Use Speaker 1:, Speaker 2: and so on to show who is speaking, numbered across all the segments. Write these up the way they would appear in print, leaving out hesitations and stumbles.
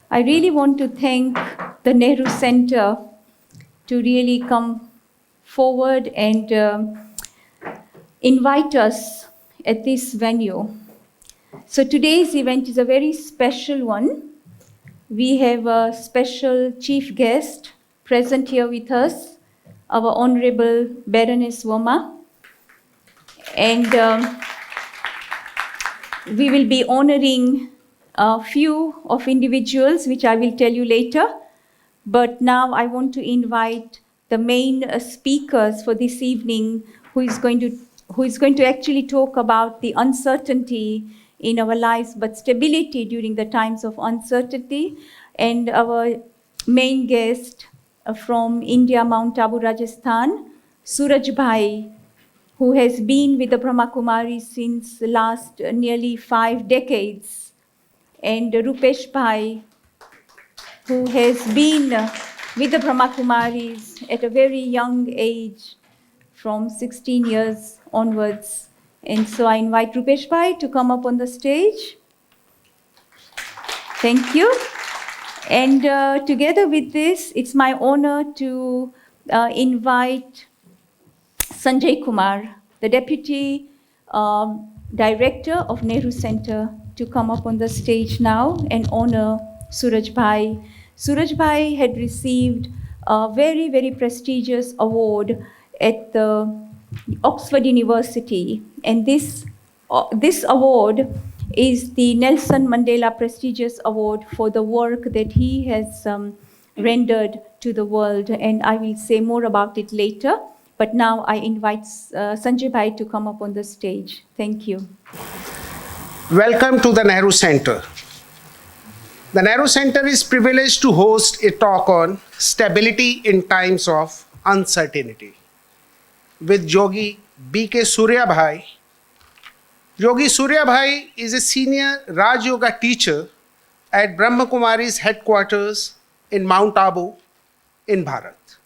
Speaker 1: I really want to thank the Nehru Centre to really come forward and invite us at this venue. So today's event is a very special one. We have a special chief guest present here with us, our Honorable Baroness Woma. And we will be honoring a few of individuals, which I will tell you later. But now I want to invite the main speakers for this evening, who is going to actually talk about the uncertainty in our lives, but stability during the times of uncertainty. And our main guest from India, Mount Abu, Rajasthan, Suraj Bhai, who has been with the Brahma Kumaris since the last nearly 5 decades, and Rupesh Bhai, who has been with the Brahma Kumaris at a very young age, from 16 years onwards. And so I invite Rupesh Bhai to come up on the stage. Thank you. And together with this, it's my honor to invite Sanjay Kumar, the Deputy Director of Nehru Centre, to come up on the stage now and honor Suraj Bhai. Suraj Bhai had received a very, very prestigious award at the Oxford University, and this award is the Nelson Mandela prestigious award for the work that he has rendered to the world, and I will say more about it later. But now I invite Sanjay Bhai to come up on the stage. Thank you.
Speaker 2: Welcome to the Nehru Centre. The Nehru Centre is privileged to host a talk on stability in times of uncertainty with Yogi BK Surya Bhai. Yogi Surya Bhai is a senior Raj Yoga teacher at Brahma Kumaris Headquarters in Mount Abu in Bharat,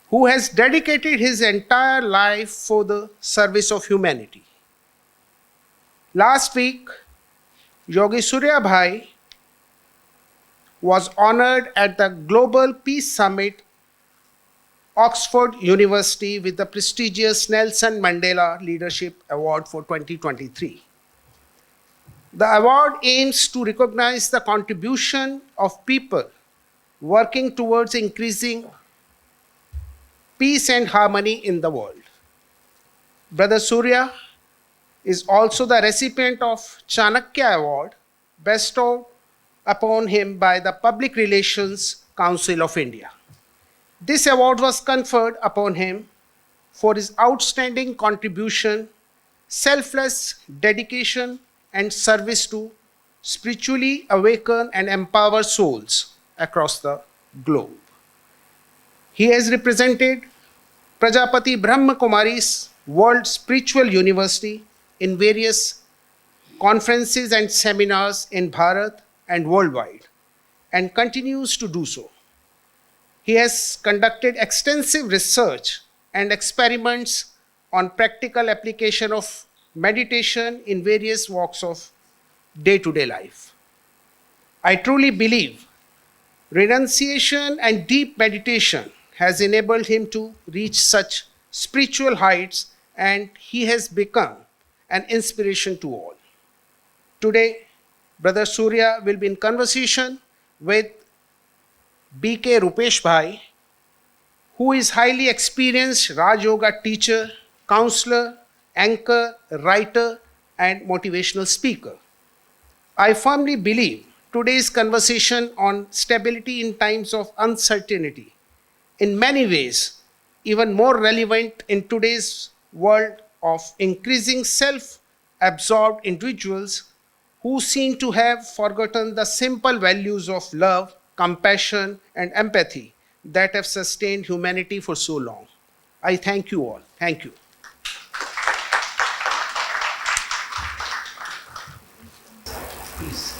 Speaker 2: who has dedicated his entire life for the service of humanity. Last week, Yogi Surya Bhai was honored at the Global Peace Summit, Oxford University, with the prestigious Nelson Mandela Leadership Award for 2023. The award aims to recognize the contribution of people working towards increasing peace and harmony in the world. Brother Surya is also the recipient of Chanakya Award, bestowed upon him by the Public Relations Council of India. This award was conferred upon him for his outstanding contribution, selfless dedication, and service to spiritually awaken and empower souls across the globe. He has represented Prajapati Brahma Kumaris World Spiritual University in various conferences and seminars in Bharat and worldwide, and continues to do so. He has conducted extensive research and experiments on practical application of meditation in various walks of day-to-day life. I truly believe renunciation and deep meditation has enabled him to reach such spiritual heights, and he has become an inspiration to all. Today, Brother Surya will be in conversation with BK Rupesh Bhai, who is highly experienced Raj Yoga teacher, counselor, anchor, writer, and motivational speaker. I firmly believe today's conversation on stability in times of uncertainty, in many ways, even more relevant in today's world of increasing self-absorbed individuals who seem to have forgotten the simple values of love, compassion, and empathy that have sustained humanity for so long. I thank you all. Thank you. Please.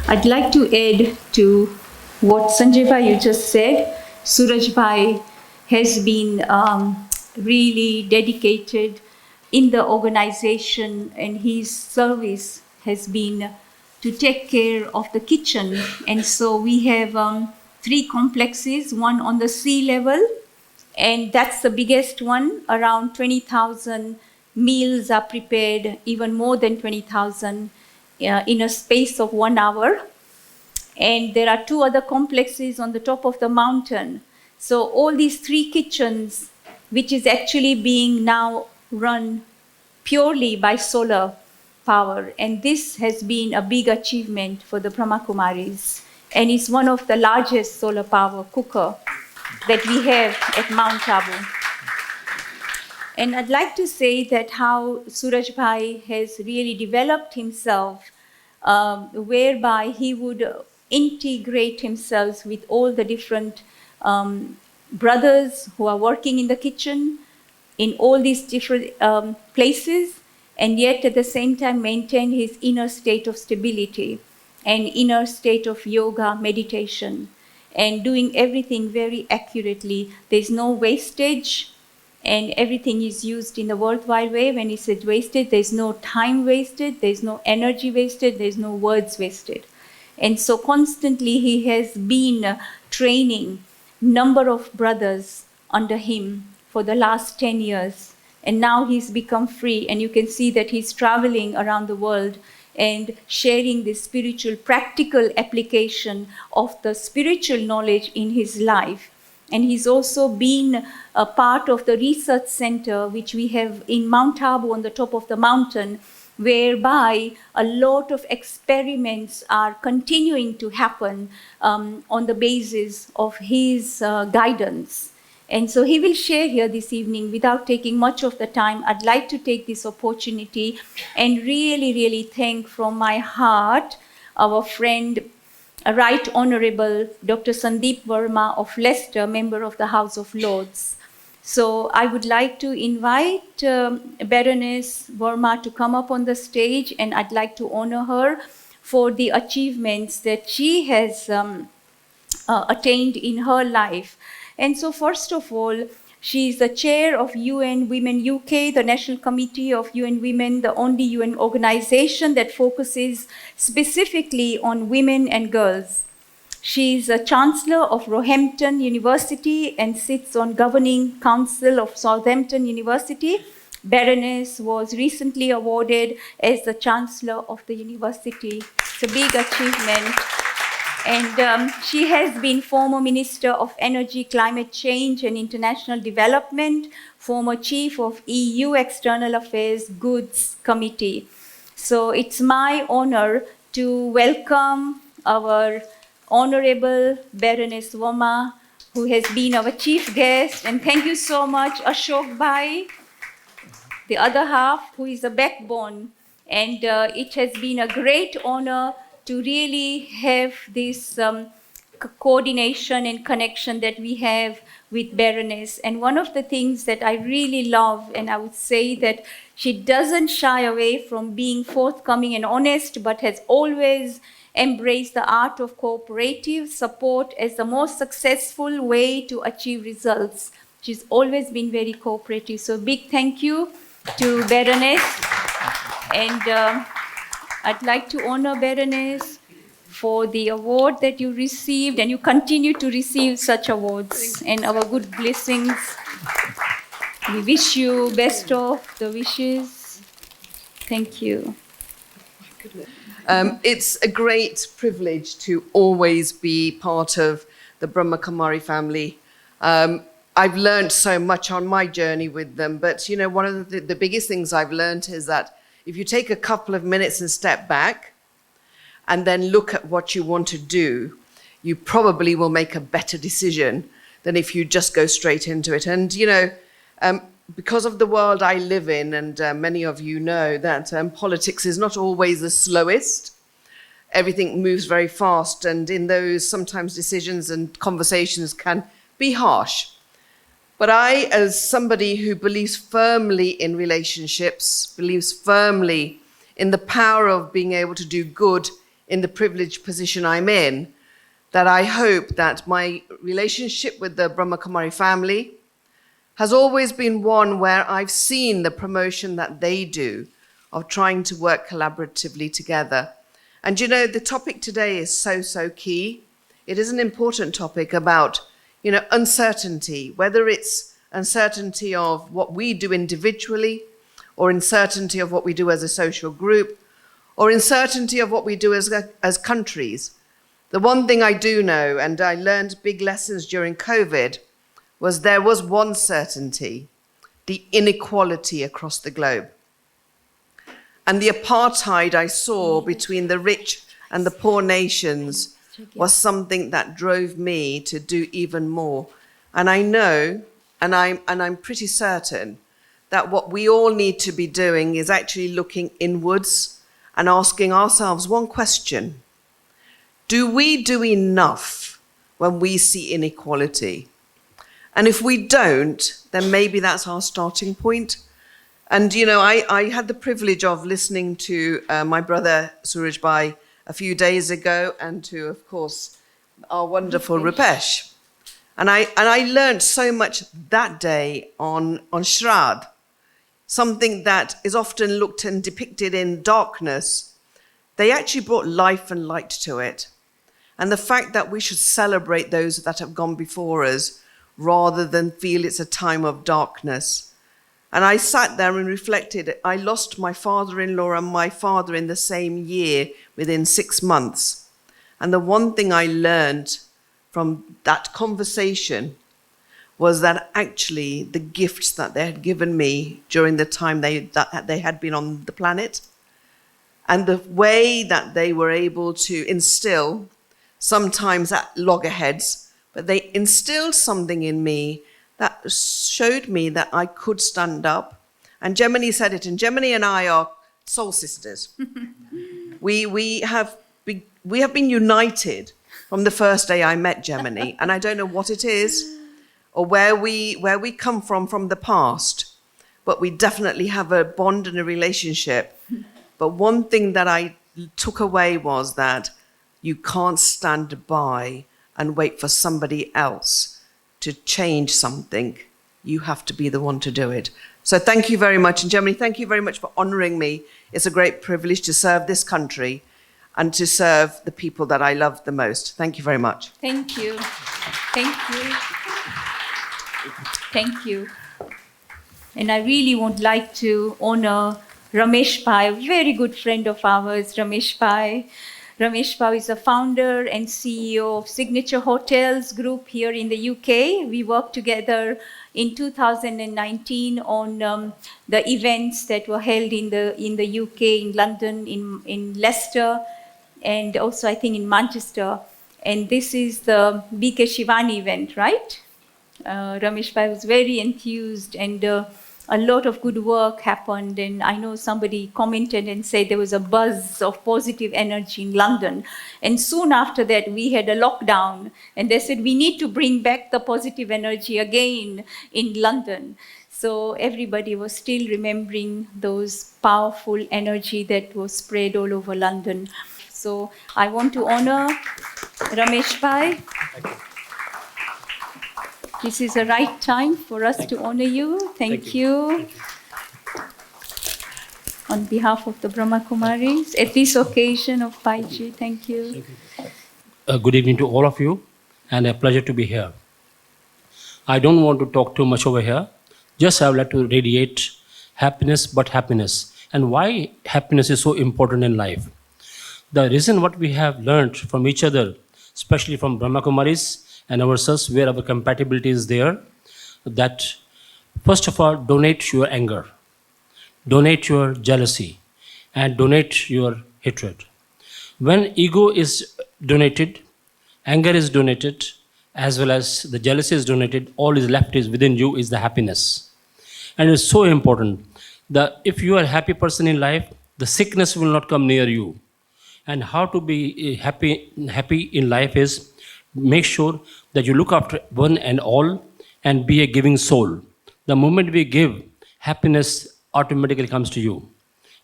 Speaker 1: I'd I'd like to add to what Sanjay Bhai you just said. Suraj Bhai has been really dedicated in the organization, and his service has been to take care of the kitchen. And so we have 3 complexes, one on the sea level, and that's the biggest one. Around 20,000 meals are prepared, even more than 20,000 in a space of 1 hour. And there are 2 other complexes on the top of the mountain. So all these 3 kitchens, which is actually being now run purely by solar power. And this has been a big achievement for the Brahma Kumaris. And it's one of the largest solar power cooker that we have at Mount Abu. And I'd like to say that how Suraj Bhai has really developed himself, whereby he would integrate himself with all the different brothers who are working in the kitchen, in all these different places, and yet at the same time maintain his inner state of stability and inner state of yoga, meditation, and doing everything very accurately. There's no wastage, and everything is used in the worthwhile way. When he said wasted, there's no time wasted, there's no energy wasted, there's no words wasted. And so constantly he has been training number of brothers under him for the last 10 years. And now he's become free, and you can see that he's traveling around the world and sharing this spiritual, practical application of the spiritual knowledge in his life. And he's also been a part of the research center, which we have in Mount Abu on the top of the mountain, whereby a lot of experiments are continuing to happen on the basis of his guidance. And so he will share here this evening. Without taking much of the time, I'd like to take this opportunity and really, really thank from my heart our friend, Right Honorable Dr. Sandeep Verma of Leicester, member of the House of Lords. So I would like to invite Baroness Verma to come up on the stage, and I'd like to honor her for the achievements that she has attained in her life. And so first of all, she is the chair of UN Women UK, the National Committee of UN Women, the only UN organization that focuses specifically on women and girls. She is a chancellor of Roehampton University and sits on governing council of Southampton University. Baroness was recently awarded as the chancellor of the university. It's a big achievement. And she has been former Minister of Energy, Climate Change and International Development, former Chief of EU External Affairs Goods Committee. So it's my honor to welcome our Honorable Baroness Verma, who has been our chief guest. And thank you so much, Ashok Bhai, the other half, who is a backbone. And it has been a great honor to really have this coordination and connection that we have with Baroness. And one of the things that I really love, and I would say that she doesn't shy away from being forthcoming and honest, but has always embraced the art of cooperative support as the most successful way to achieve results. She's always been very cooperative. So big thank you to Baroness. And I'd like to honor Baroness for the award that you received, and you continue to receive such awards and our good blessings. We wish you best of the wishes. Thank you.
Speaker 3: It's a great privilege to always be part of the Brahma Kumari family. I've learned so much on my journey with them, but you know, one of the biggest things I've learned is that if you take a couple of minutes and step back and then look at what you want to do, you probably will make a better decision than if you just go straight into it. And, you know, because of the world I live in, and many of you know that politics is not always the slowest. Everything moves very fast, and in those, sometimes decisions and conversations can be harsh. But I, as somebody who believes firmly in relationships, believes firmly in the power of being able to do good in the privileged position I'm in, that I hope that my relationship with the Brahma Kumari family has always been one where I've seen the promotion that they do of trying to work collaboratively together. And you know, the topic today is so key. It is an important topic about, you know, uncertainty, whether it's uncertainty of what we do individually, or uncertainty of what we do as a social group, or uncertainty of what we do as countries. The one thing I do know, and I learned big lessons during COVID, was there was one certainty: the inequality across the globe. And the apartheid I saw between the rich and the poor nations was something that drove me to do even more. And I know, and I'm pretty certain, that what we all need to be doing is actually looking inwards and asking ourselves one question: do we do enough when we see inequality? And if we don't, then maybe that's our starting point. And, you know, I had the privilege of listening to my brother Suraj a few days ago, and to, of course, our wonderful Rupesh. And I learned so much that day on Shrad, something that is often looked and depicted in darkness. They actually brought life and light to it. And the fact that we should celebrate those that have gone before us rather than feel it's a time of darkness. And I sat there and reflected. I lost my father-in-law and my father in the same year within 6 months. And the one thing I learned from that conversation was that actually the gifts that they had given me during the time that they had been on the planet, and the way that they were able to instill, sometimes at loggerheads, but they instilled something in me that showed me that I could stand up. And Gemini said it, and Gemini and I are soul sisters. we have been united from the first day I met Gemini, and I don't know what it is or where we come from the past, but we definitely have a bond and a relationship. But one thing that I took away was that you can't stand by and wait for somebody else to change something. You have to be the one to do it. So thank you very much. And Gemini, thank you very much for honoring me. It's a great privilege to serve this country and to serve the people that I love the most. Thank you very much.
Speaker 1: Thank you. Thank you. Thank you. And I really would like to honor Ramesh Pai, a very good friend of ours, Ramesh Pai. Ramesh Pai is the founder and CEO of Signature Hotels Group here in the UK. We worked together in 2019 on the events that were held in the UK, in London, in Leicester, and also I think in Manchester. And this is the BK Shivani event, right? Ramesh Pai was very enthused, and a lot of good work happened. And I know somebody commented and said there was a buzz of positive energy in London. And soon after that, we had a lockdown, and they said we need to bring back the positive energy again in London. So everybody was still remembering those powerful energy that was spread all over London. So I want to honor Ramesh Pai. This is the right time for us to honor you. Thank you. On behalf of the Brahma Kumaris, at this occasion of Paiji, thank you.
Speaker 4: Good evening to all of you, and a pleasure to be here. I don't want to talk too much over here. Just I would like to radiate happiness, but happiness. And why happiness is so important in life. The reason what we have learned from each other, especially from Brahma Kumaris and ourselves, where our compatibility is there, that first of all, donate your anger, donate your jealousy, and donate your hatred. When ego is donated, anger is donated, as well as the jealousy is donated, all is left is within you is the happiness. And it's so important that if you are a happy person in life, the sickness will not come near you. And how to be happy in life is make sure that you look after one and all and be a giving soul. The moment we give, happiness automatically comes to you.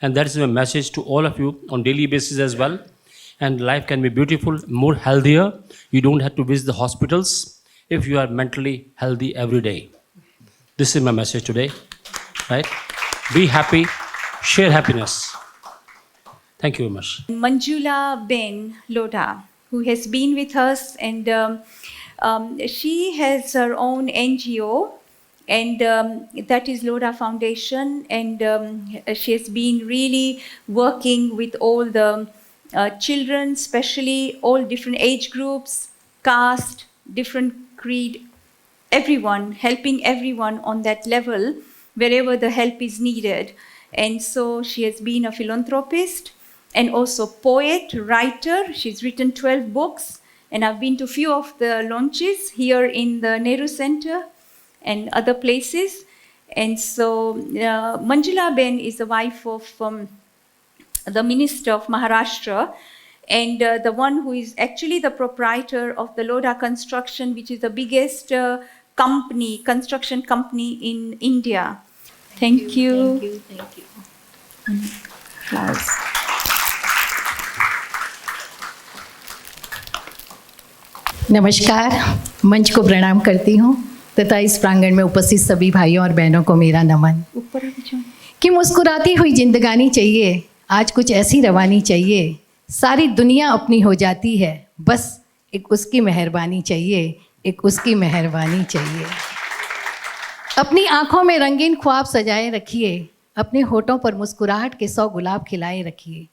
Speaker 4: And that is my message to all of you on daily basis as well. and life can be beautiful, more healthier. You don't have to visit the hospitals if you are mentally healthy every day. This is my message today, right? Be happy, share happiness. Thank you very much.
Speaker 1: Manjula Ben Lodha, who has been with us, and she has her own NGO, and that is Lodha Foundation, and she has been really working with all the children, especially all different age groups, caste, different creed, everyone, helping everyone on that level wherever the help is needed. And so she has been a philanthropist and also poet, writer. She's written 12 books, and I've been to few of the launches here in the Nehru Centre and other places. And so Manjula Ben is the wife of the Minister of Maharashtra, and the one who is actually the proprietor of the Lodha Construction, which is the biggest construction company in India. Thank you.
Speaker 5: Thank you.
Speaker 1: Flowers.
Speaker 5: नमस्कार, मंच को प्रणाम करती हूँ तथा इस प्रांगण में उपस्थित सभी भाइयों और बहनों को मेरा नमन।
Speaker 1: ऊपर
Speaker 5: कि मुस्कुराती हुई जिंदगानी चाहिए, आज कुछ ऐसी रवानी चाहिए, सारी दुनिया अपनी हो जाती है, बस एक उसकी मेहरबानी चाहिए, एक उसकी मेहरबानी चाहिए। अपनी आँखों में रंगीन ख्वाब सजाए रखिए, अपने होठों पर मुस्कुराहट के 100 गुलाब खिलाए रखिए।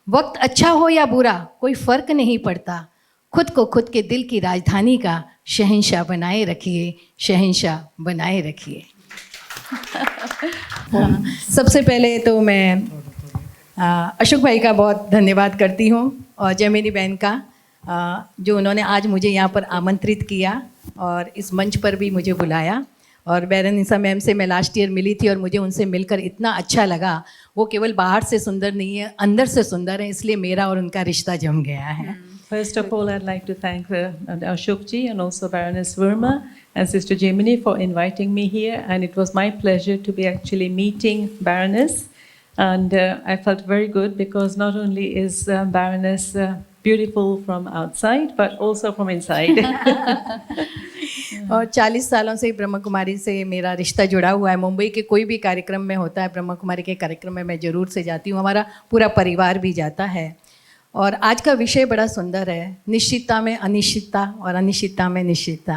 Speaker 5: वक्त अच्छा हो या बुरा कोई फ़र्क नहीं पड़ता, खुद को खुद के दिल की राजधानी का शहंशाह बनाए रखिए, शहंशाह बनाए रखिए। सबसे पहले तो मैं अशोक भाई का बहुत धन्यवाद करती हूँ और जयमेरी बहन का, जो उन्होंने आज मुझे यहाँ पर आमंत्रित किया और इस मंच पर भी मुझे बुलाया। और बैरनिसा मैम से मैं लास्ट ईयर मिली थी और मुझे उनसे मिलकर इतना अच्छा लगा। वो केवल बाहर से सुंदर नहीं है, अंदर से सुंदर है, इसलिए मेरा और उनका रिश्ता जम गया है।
Speaker 6: First of all, I'd like to thank Ashok ji and also Baroness Verma and Sister Jemini for inviting me here, and it was my pleasure to be actually meeting Baroness, and I felt very good because not only is Baroness beautiful from outside but also from inside.
Speaker 5: और 40 सालों से ब्रह्मा कुमारी से मेरा रिश्ता जुड़ा हुआ है। मुंबई के कोई भी कार्यक्रम में होता है, ब्रह्मा कुमारी के कार्यक्रम में मैं ज़रूर से जाती हूँ, हमारा पूरा परिवार भी जाता है। और आज का विषय बड़ा सुंदर है, निश्चितता में अनिश्चितता और अनिश्चितता में निश्चितता,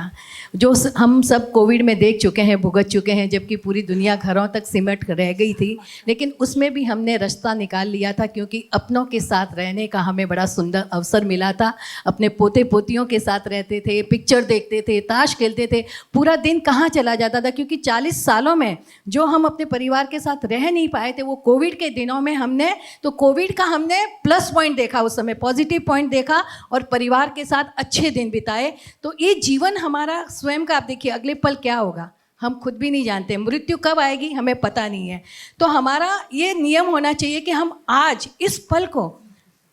Speaker 5: जो हम सब कोविड में देख चुके हैं, भुगत चुके हैं, जबकि पूरी दुनिया घरों तक सिमट रह गई थी, लेकिन उसमें भी हमने रास्ता निकाल लिया था क्योंकि अपनों के साथ रहने का हमें बड़ा सुंदर अवसर मिला था। अपने पोते पोतियों के साथ रहते थे, पिक्चर देखते थे, ताश खेलते थे, पूरा दिन कहाँ चला जाता था, क्योंकि 40 सालों में जो हम अपने परिवार के साथ रह नहीं पाए थे, वो कोविड के दिनों में कोविड का हमने प्लस पॉइंट देखा, उस समय पॉजिटिव पॉइंट देखा और परिवार के साथ अच्छे दिन बिताए। तो ये जीवन हमारा स्वयं का, आप देखिए अगले पल क्या होगा हम खुद भी नहीं जानते, मृत्यु कब आएगी हमें पता नहीं है। तो हमारा ये नियम होना चाहिए कि हम आज इस पल को,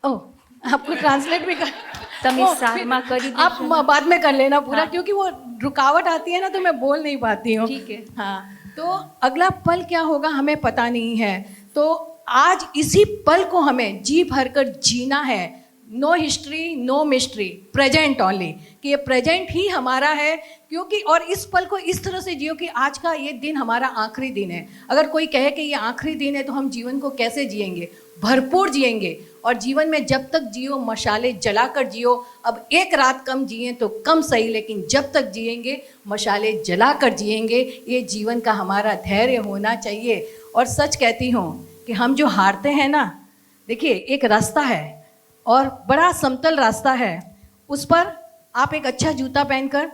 Speaker 5: आपको ट्रांसलेट भी कर, आप बाद में कर लेना पूरा, क्योंकि वो रुकावट आती है ना तो मैं बोल नहीं पाती हूँ।
Speaker 1: ठीक है।
Speaker 5: हाँ, तो अगला पल क्या होगा हमें पता नहीं है, तो आज इसी पल को हमें जी भरकर जीना है। No history no mystery, present only, कि ये प्रेजेंट ही हमारा है, क्योंकि और इस पल को इस तरह से जियो कि आज का ये दिन हमारा आखिरी दिन है। अगर कोई कहे कि ये आखिरी दिन है तो हम जीवन को कैसे जिएंगे, भरपूर जिएंगे। और जीवन में जब तक जियो मशाले जलाकर जियो। अब एक रात कम जिए तो कम सही, लेकिन जब तक जिएंगे मशाले जलाकर जिएंगे। ये जीवन का हमारा धैर्य होना चाहिए। और सच कहती हूँ कि हम जो हारते हैं ना, देखिए एक रास्ता है और बड़ा समतल रास्ता है, उस पर आप एक अच्छा जूता पहनकर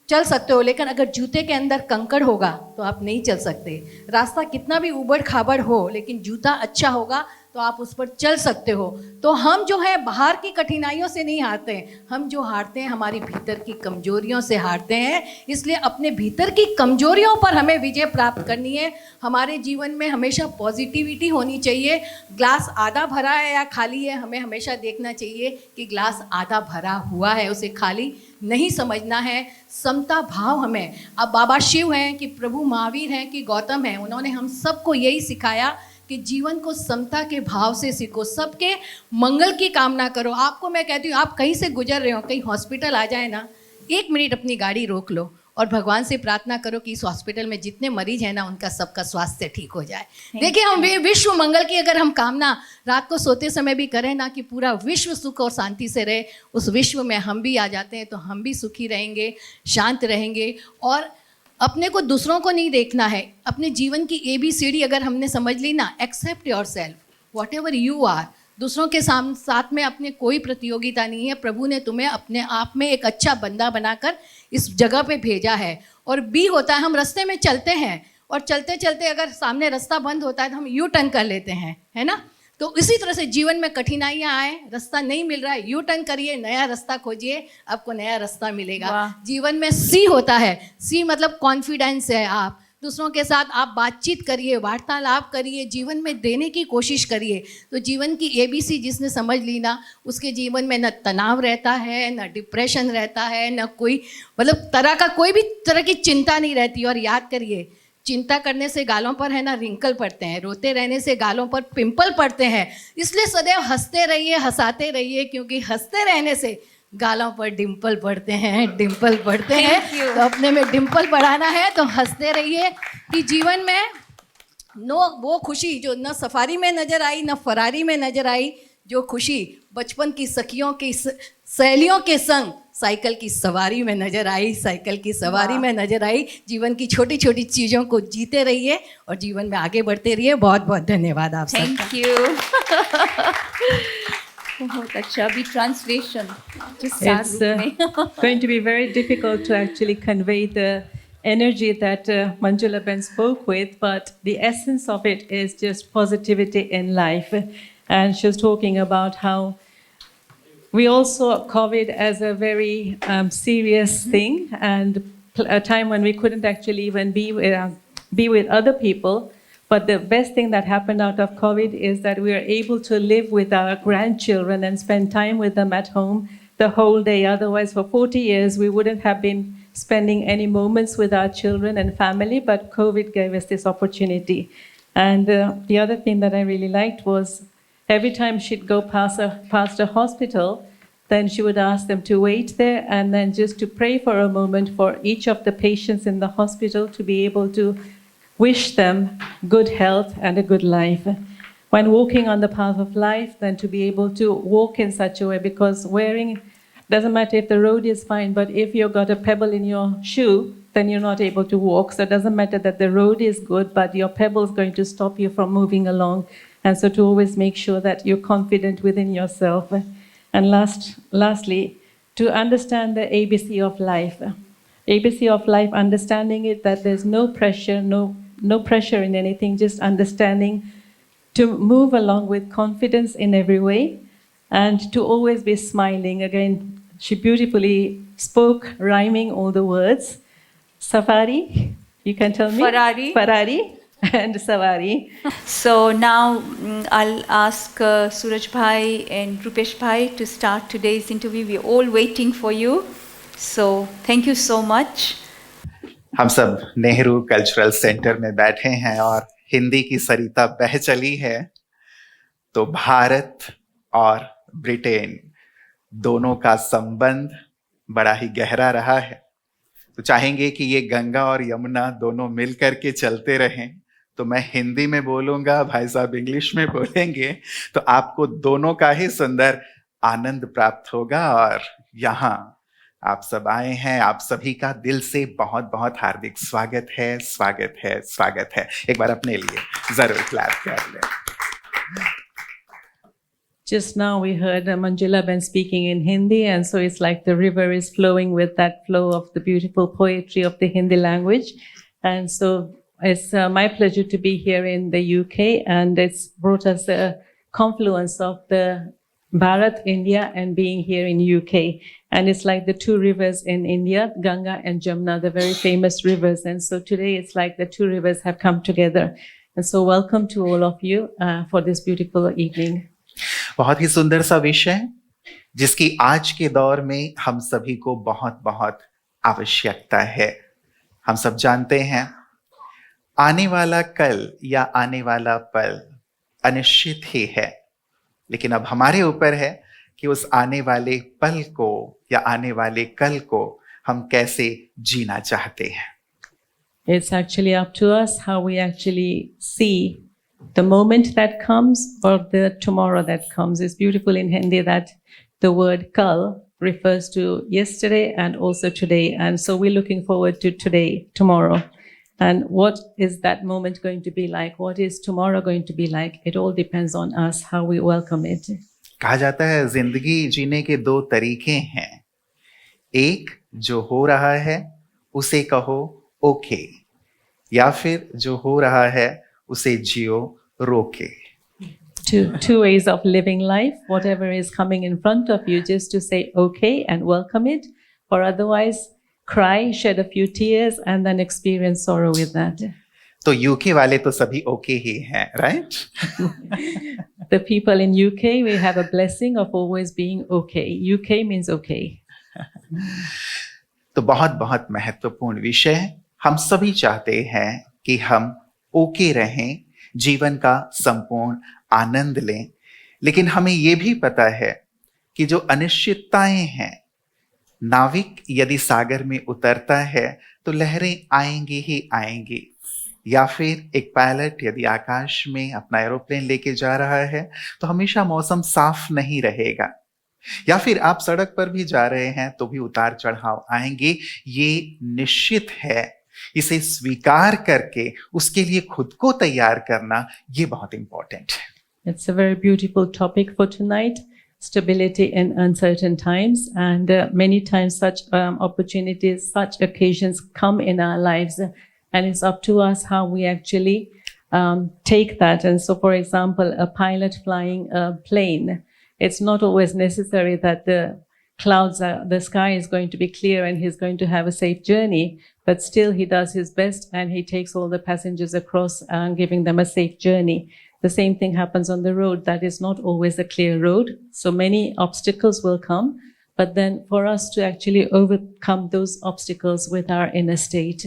Speaker 5: चल सकते हो, लेकिन अगर जूते के अंदर कंकड़ होगा तो आप नहीं चल सकते। रास्ता कितना भी उबड़ खाबड़ हो, लेकिन जूता अच्छा होगा तो आप उस पर चल सकते हो। तो हम जो है बाहर की कठिनाइयों से नहीं हारते हैं, हम जो हारते हैं हमारी भीतर की कमजोरियों से हारते हैं। इसलिए अपने भीतर की कमजोरियों पर हमें विजय प्राप्त करनी है। हमारे जीवन में हमेशा पॉजिटिविटी होनी चाहिए। ग्लास आधा भरा है या खाली है, हमें हमेशा देखना चाहिए कि ग्लास आधा भरा हुआ है, उसे खाली नहीं समझना है। समता भाव हमें, अब बाबा शिव हैं कि प्रभु महावीर हैं कि गौतम हैं, उन्होंने हम सबको यही सिखाया कि जीवन को समता के भाव से सीखो, सबके मंगल की कामना करो। आपको मैं कहती हूँ, आप कहीं से गुजर रहे हो, कहीं हॉस्पिटल आ जाए ना, 1 मिनट अपनी गाड़ी रोक लो और भगवान से प्रार्थना करो कि इस हॉस्पिटल में जितने मरीज हैं ना, उनका सबका स्वास्थ्य ठीक हो जाए। देखिए, हम विश्व मंगल की अगर हम कामना रात को सोते समय भी करें ना, कि पूरा विश्व सुख और शांति से रहे, उस विश्व में हम भी आ जाते हैं तो हम भी सुखी रहेंगे, शांत रहेंगे। और अपने को दूसरों को नहीं देखना है, अपने जीवन की ABCD अगर हमने समझ ली ना, accept yourself whatever you are. दूसरों के साथ में अपने कोई प्रतियोगिता नहीं है। प्रभु ने तुम्हें अपने आप में एक अच्छा बंदा बनाकर इस जगह पे भेजा है। और B होता है, हम रास्ते में चलते हैं और चलते चलते अगर सामने रास्ता बंद होता है तो हम यू टर्न कर लेते हैं, है ना। तो इसी तरह से जीवन में कठिनाइयाँ आए, रास्ता नहीं मिल रहा है, यू टर्न करिए, नया रास्ता खोजिए, आपको नया रास्ता मिलेगा। जीवन में C होता है, C मतलब कॉन्फिडेंस है। आप दूसरों के साथ आप बातचीत करिए, वार्तालाप करिए, जीवन में देने की कोशिश करिए। तो जीवन की ABC जिसने समझ ली ना, उसके जीवन में न तनाव रहता है, न डिप्रेशन रहता है, न कोई मतलब कोई भी तरह की चिंता नहीं रहती। और याद करिए, चिंता करने से गालों पर है ना रिंकल पड़ते हैं, रोते रहने से गालों पर पिंपल पड़ते हैं। इसलिए सदैव हंसते रहिए, हंसाते रहिए, क्योंकि हंसते रहने से गालों पर डिम्पल पड़ते हैं, डिम्पल पड़ते हैं। तो अपने में डिम्पल बढ़ाना है तो हंसते रहिए, कि जीवन में वो खुशी जो न सफारी में नजर आई, न फरारी में नजर आई, जो खुशी बचपन की सखियों की सहेलियों के संग साइकिल की सवारी में नजर आई, साइकिल की सवारी में नजर आई। जीवन की छोटी छोटी चीज़ों को जीते रहिए और जीवन में आगे बढ़ते रहिए। बहुत बहुत धन्यवाद आप सबका।
Speaker 1: Thank you. बहुत अच्छा। अभी translation
Speaker 6: It's going to be very difficult to actually convey the energy that Manjula Ben spoke with, but the essence of it is just positivity in life. And she was talking about how we all saw COVID as a very serious thing, and a time when we couldn't actually even be with other people. But the best thing that happened out of COVID is that we are able to live with our grandchildren and spend time with them at home the whole day. Otherwise, for 40 years, we wouldn't have been spending any moments with our children and family, but COVID gave us this opportunity. And the other thing that I really liked was every time she'd go past a hospital, then she would ask them to wait there and then just to pray for a moment for each of the patients in the hospital, to be able to wish them good health and a good life. When walking on the path of life, then to be able to walk in such a way, because wearing, doesn't matter if the road is fine, but if you've got a pebble in your shoe, then you're not able to walk. So it doesn't matter that the road is good, but your pebble is going to stop you from moving along. And so to always make sure that you're confident within yourself. And lastly, to understand the ABC of life. ABC of life, understanding it that there's no pressure, no pressure in anything, just understanding to move along with confidence in every way and to always be smiling. Again, she beautifully spoke, rhyming all the words. Safari, you can tell me? Ferrari and Savari.
Speaker 1: So now I'll ask Suraj Bhai and Rupesh Bhai to start today's interview. We're all waiting for you. So thank you so much.
Speaker 7: हम सब Nehru cultural centre में बैठे हैं और हिंदी की सरिता बह चली है, तो भारत और ब्रिटेन दोनों का संबंध बड़ा ही गहरा रहा है। तो चाहेंगे कि ये गंगा और यमुना दोनों मिल करके चलते रहें। तो मैं हिंदी में बोलूंगा, भाई साहब इंग्लिश में बोलेंगे, तो आपको दोनों का ही सुंदर आनंद प्राप्त होगा। और यहाँ आप सब आए हैं, आप सभी का दिल से बहुत बहुत हार्दिक स्वागत है, स्वागत है, स्वागत है। एक बार अपने लिए जरूर क्लैप कर लें।
Speaker 6: Just now we heard Manjula Ben speaking in Hindi, and so it's like the river is flowing with that flow of the beautiful poetry of the Hindi language. And so it's my pleasure to be here in the UK, and it's brought us a confluence of the Bharat, India, and being here in UK. And it's like the two rivers in India, Ganga and Jamuna, the very famous rivers. And so today it's like the two rivers have come together. And so welcome to all of you for this beautiful evening.
Speaker 7: बहुत ही सुंदर सा विषय जिसकी आज के दौर में हम सभी को बहुत बहुत आवश्यकता है। हम सब जानते हैं आने वाला कल या आने वाला पल अनिश्चित ही है, लेकिन अब हमारे ऊपर है कि उस आने वाले पल को या आने वाले कल को हम कैसे जीना चाहते हैं.
Speaker 6: It's actually up to us how we actually see the moment that comes or the tomorrow that comes. It's beautiful in Hindi that the word kal refers to yesterday and also today. And so we're looking forward to today, tomorrow. And what is that moment going to be like? What is tomorrow going to be like? It all depends on us, how we welcome it.
Speaker 7: कहा जाता है जिंदगी जीने के दो तरीके हैं. एक जो हो रहा है उसे कहो ओके, या फिर जो हो रहा है उसे जियो रोके.
Speaker 6: Two ways of living life. Whatever is coming in front of you, just to say okay and welcome it, or otherwise cry, shed a few tears, and then experience sorrow with that.
Speaker 7: तो UK वाले तो सभी okay ही हैं, right?
Speaker 6: The people in UK, we have a blessing of always being okay. UK means okay.
Speaker 7: तो बहुत बहुत महत्वपूर्ण विषय. हम सभी चाहते हैं कि हम ओके रहें, जीवन का संपूर्ण आनंद लें, लेकिन हमें यह भी पता है कि जो अनिश्चितताएं हैं, नाविक यदि सागर में उतरता है तो लहरें आएंगी ही आएंगी, या फिर एक पायलट यदि आकाश में अपना एरोप्लेन लेके जा रहा है तो हमेशा मौसम साफ नहीं रहेगा, या फिर आप सड़क पर भी जा रहे हैं तो भी उतार चढ़ाव आएंगे. ये निश्चित है. इसे स्वीकार करके उसके लिए खुद को तैयार करना ये बहुत इंपॉर्टेंट है.
Speaker 6: It's a very beautiful topic for tonight. Stability in uncertain times, and many times such opportunities, such occasions come in our lives, and it's up to us how we actually take that. And so, for example, a pilot flying a plane, it's not always necessary that the sky is going to be clear and he's going to have a safe journey, but still he does his best and he takes all the passengers across and giving them a safe journey. The same thing happens on the road. That is not always a clear road. So many obstacles will come, but then for us to actually overcome those obstacles with our inner state.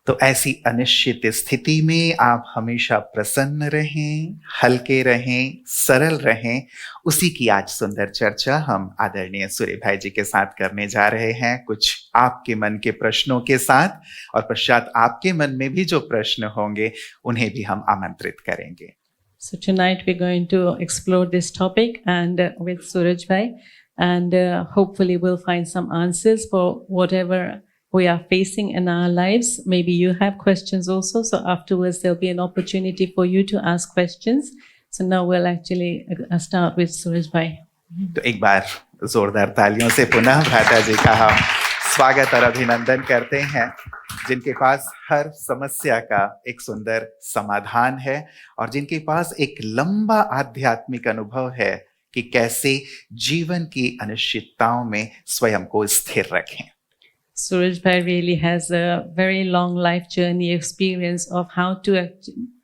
Speaker 7: तो ऐसी अनिश्चित स्थिति में आप हमेशा प्रसन्न रहें, हल्के रहें, सरल रहें. उसी की आज सुंदर चर्चा हम आदरणीय सूर्य भाई जी के साथ करने जा रहे हैं, कुछ आपके मन के प्रश्नों के साथ, और पश्चात आपके मन में भी जो प्रश्न होंगे उन्हें भी हम आमंत्रित करेंगे.
Speaker 6: So tonight we're going to explore this topic and with Suraj Bhai, and hopefully we'll find some answers for whatever we are facing in our lives. Maybe you have questions also, so afterwards there'll be an opportunity for you to ask questions. So now we'll actually start with Suraj Bhai.
Speaker 7: तो एक बार जोरदार तालियों से पुनः भ्राता जी का हम स्वागत और अभिनंदन करते हैं, जिनके पास हर समस्या का एक सुंदर समाधान है और जिनके पास एक लंबा आध्यात्मिक अनुभव है कि कैसे जीवन की अनिश्चितताओं में स्वयं को स्थिर रखें.
Speaker 6: Suraj Bhai really has a very long life journey experience of how to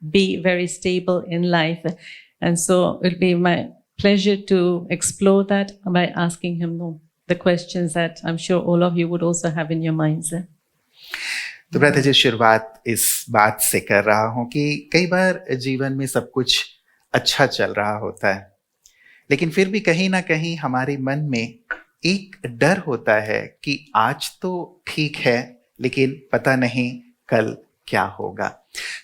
Speaker 6: be very stable in life. And so it'll be my pleasure to explore that by asking him the questions that I'm sure all of you would also have in your minds.
Speaker 7: तो brother जी, शुरुआत इस बात से कर रहा हूं कि कई बार जीवन में सब कुछ अच्छा चल रहा होता है, लेकिन फिर भी कहीं ना कहीं हमारे मन में एक डर होता है कि आज तो ठीक है लेकिन पता नहीं कल क्या होगा.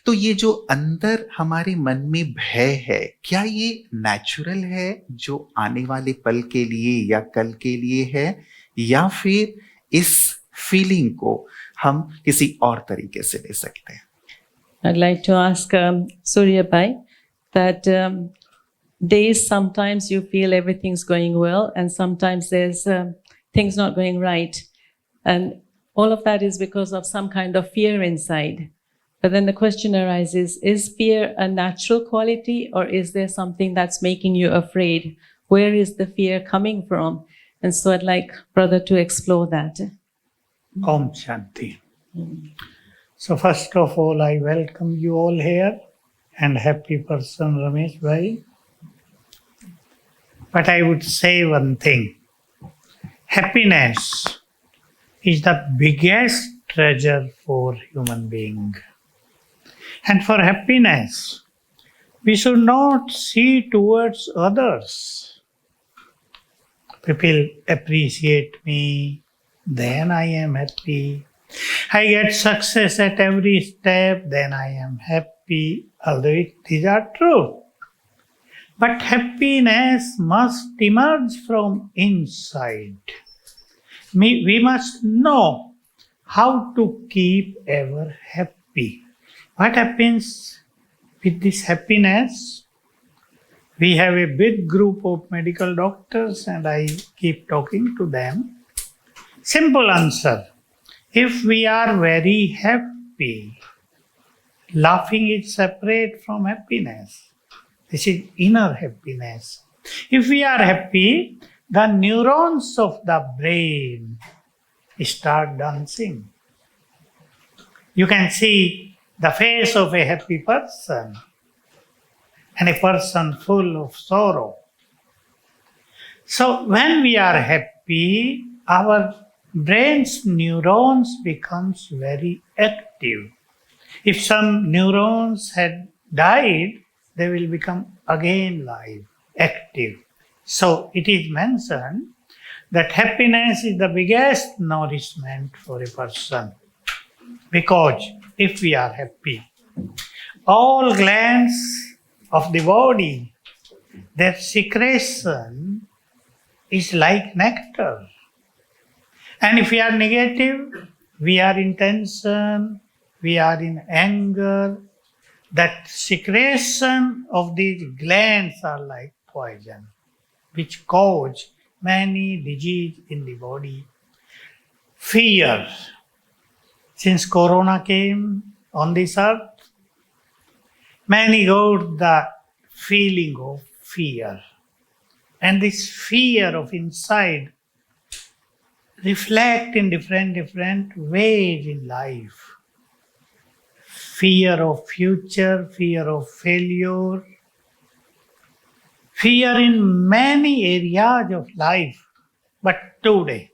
Speaker 7: तो ये जो अंदर हमारे मन में भय है, क्या ये नेचुरल है जो आने वाले पल के लिए या कल के लिए है, या फिर इस फीलिंग को हम किसी और तरीके से ले सकते हैं?
Speaker 6: I'd like to ask Surya Bhai that days sometimes you feel everything's going well and sometimes there's things not going right, and all of that is because of some kind of fear inside. But then the question arises, is fear a natural quality or is there something that's making you afraid? Where is the fear coming from? And so I'd like brother to explore that.
Speaker 8: Om Shanti. So first of all, I welcome you all here and happy person Ramesh Bhai. But I would say one thing. Happiness is the biggest treasure for human being. And for happiness, We should not see towards others. People appreciate me, then I am happy. I get success at every step, then I am happy, although these are true. But happiness must emerge from inside. We must know how to keep ever happy. What happens with this happiness? We have a big group of medical doctors and I keep talking to them. Simple answer. If we are very happy, laughing is separate from happiness. This is inner happiness. If we are happy, the neurons of the brain start dancing. You can see the face of a happy person and a person full of sorrow. So when we are happy, our brain's neurons becomes very active. If some neurons had died, they will become again live, active. So it is mentioned that happiness is the biggest nourishment for a person. Because if we are happy, all glands of the body, their secretion is like nectar. And if we are negative, we are in tension, we are in anger, that secretion of these glands are like poison, which cause many diseases in the body. Fear. Since Corona came on this earth, many got the feeling of fear. And this fear of inside reflect in different ways in life. Fear of future, fear of failure, fear in many areas of life. But today,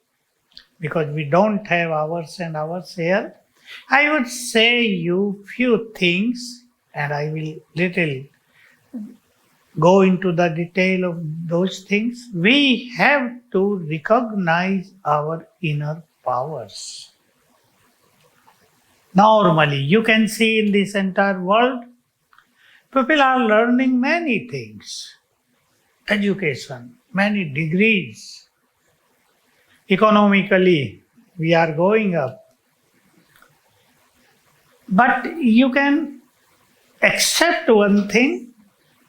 Speaker 8: because we don't have hours and hours here, I would say you few things and I will little go into the detail of those things. We have to recognize our inner powers. Normally, you can see in this entire world, people are learning many things. Education, many degrees. Economically, we are going up. But you can accept one thing,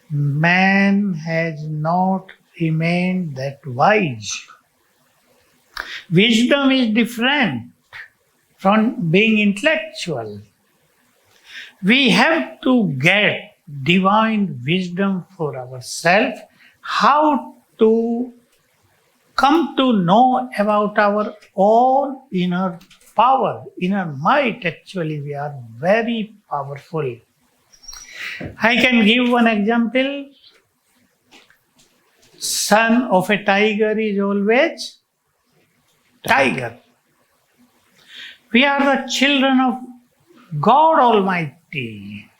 Speaker 8: man has not remained that wise. Wisdom is different from being intellectual. We have to get divine wisdom for ourselves, how to come to know about our own inner power, inner might. Actually, we are very powerful. I can give one example. Son of a tiger is always tiger. We are the children of God Almighty.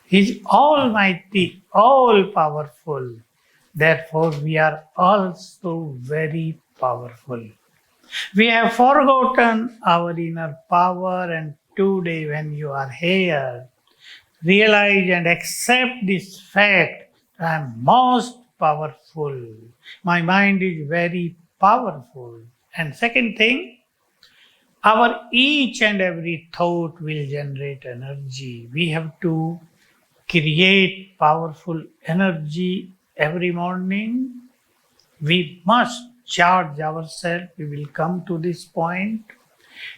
Speaker 8: He is almighty, all-powerful. Therefore, we are also very powerful. We have forgotten our inner power, and today when you are here, realize and accept this fact, I am most powerful. My mind is very powerful. And second thing, our each and every thought will generate energy. We have to create powerful energy every morning. We must charge ourselves. We will come to this point.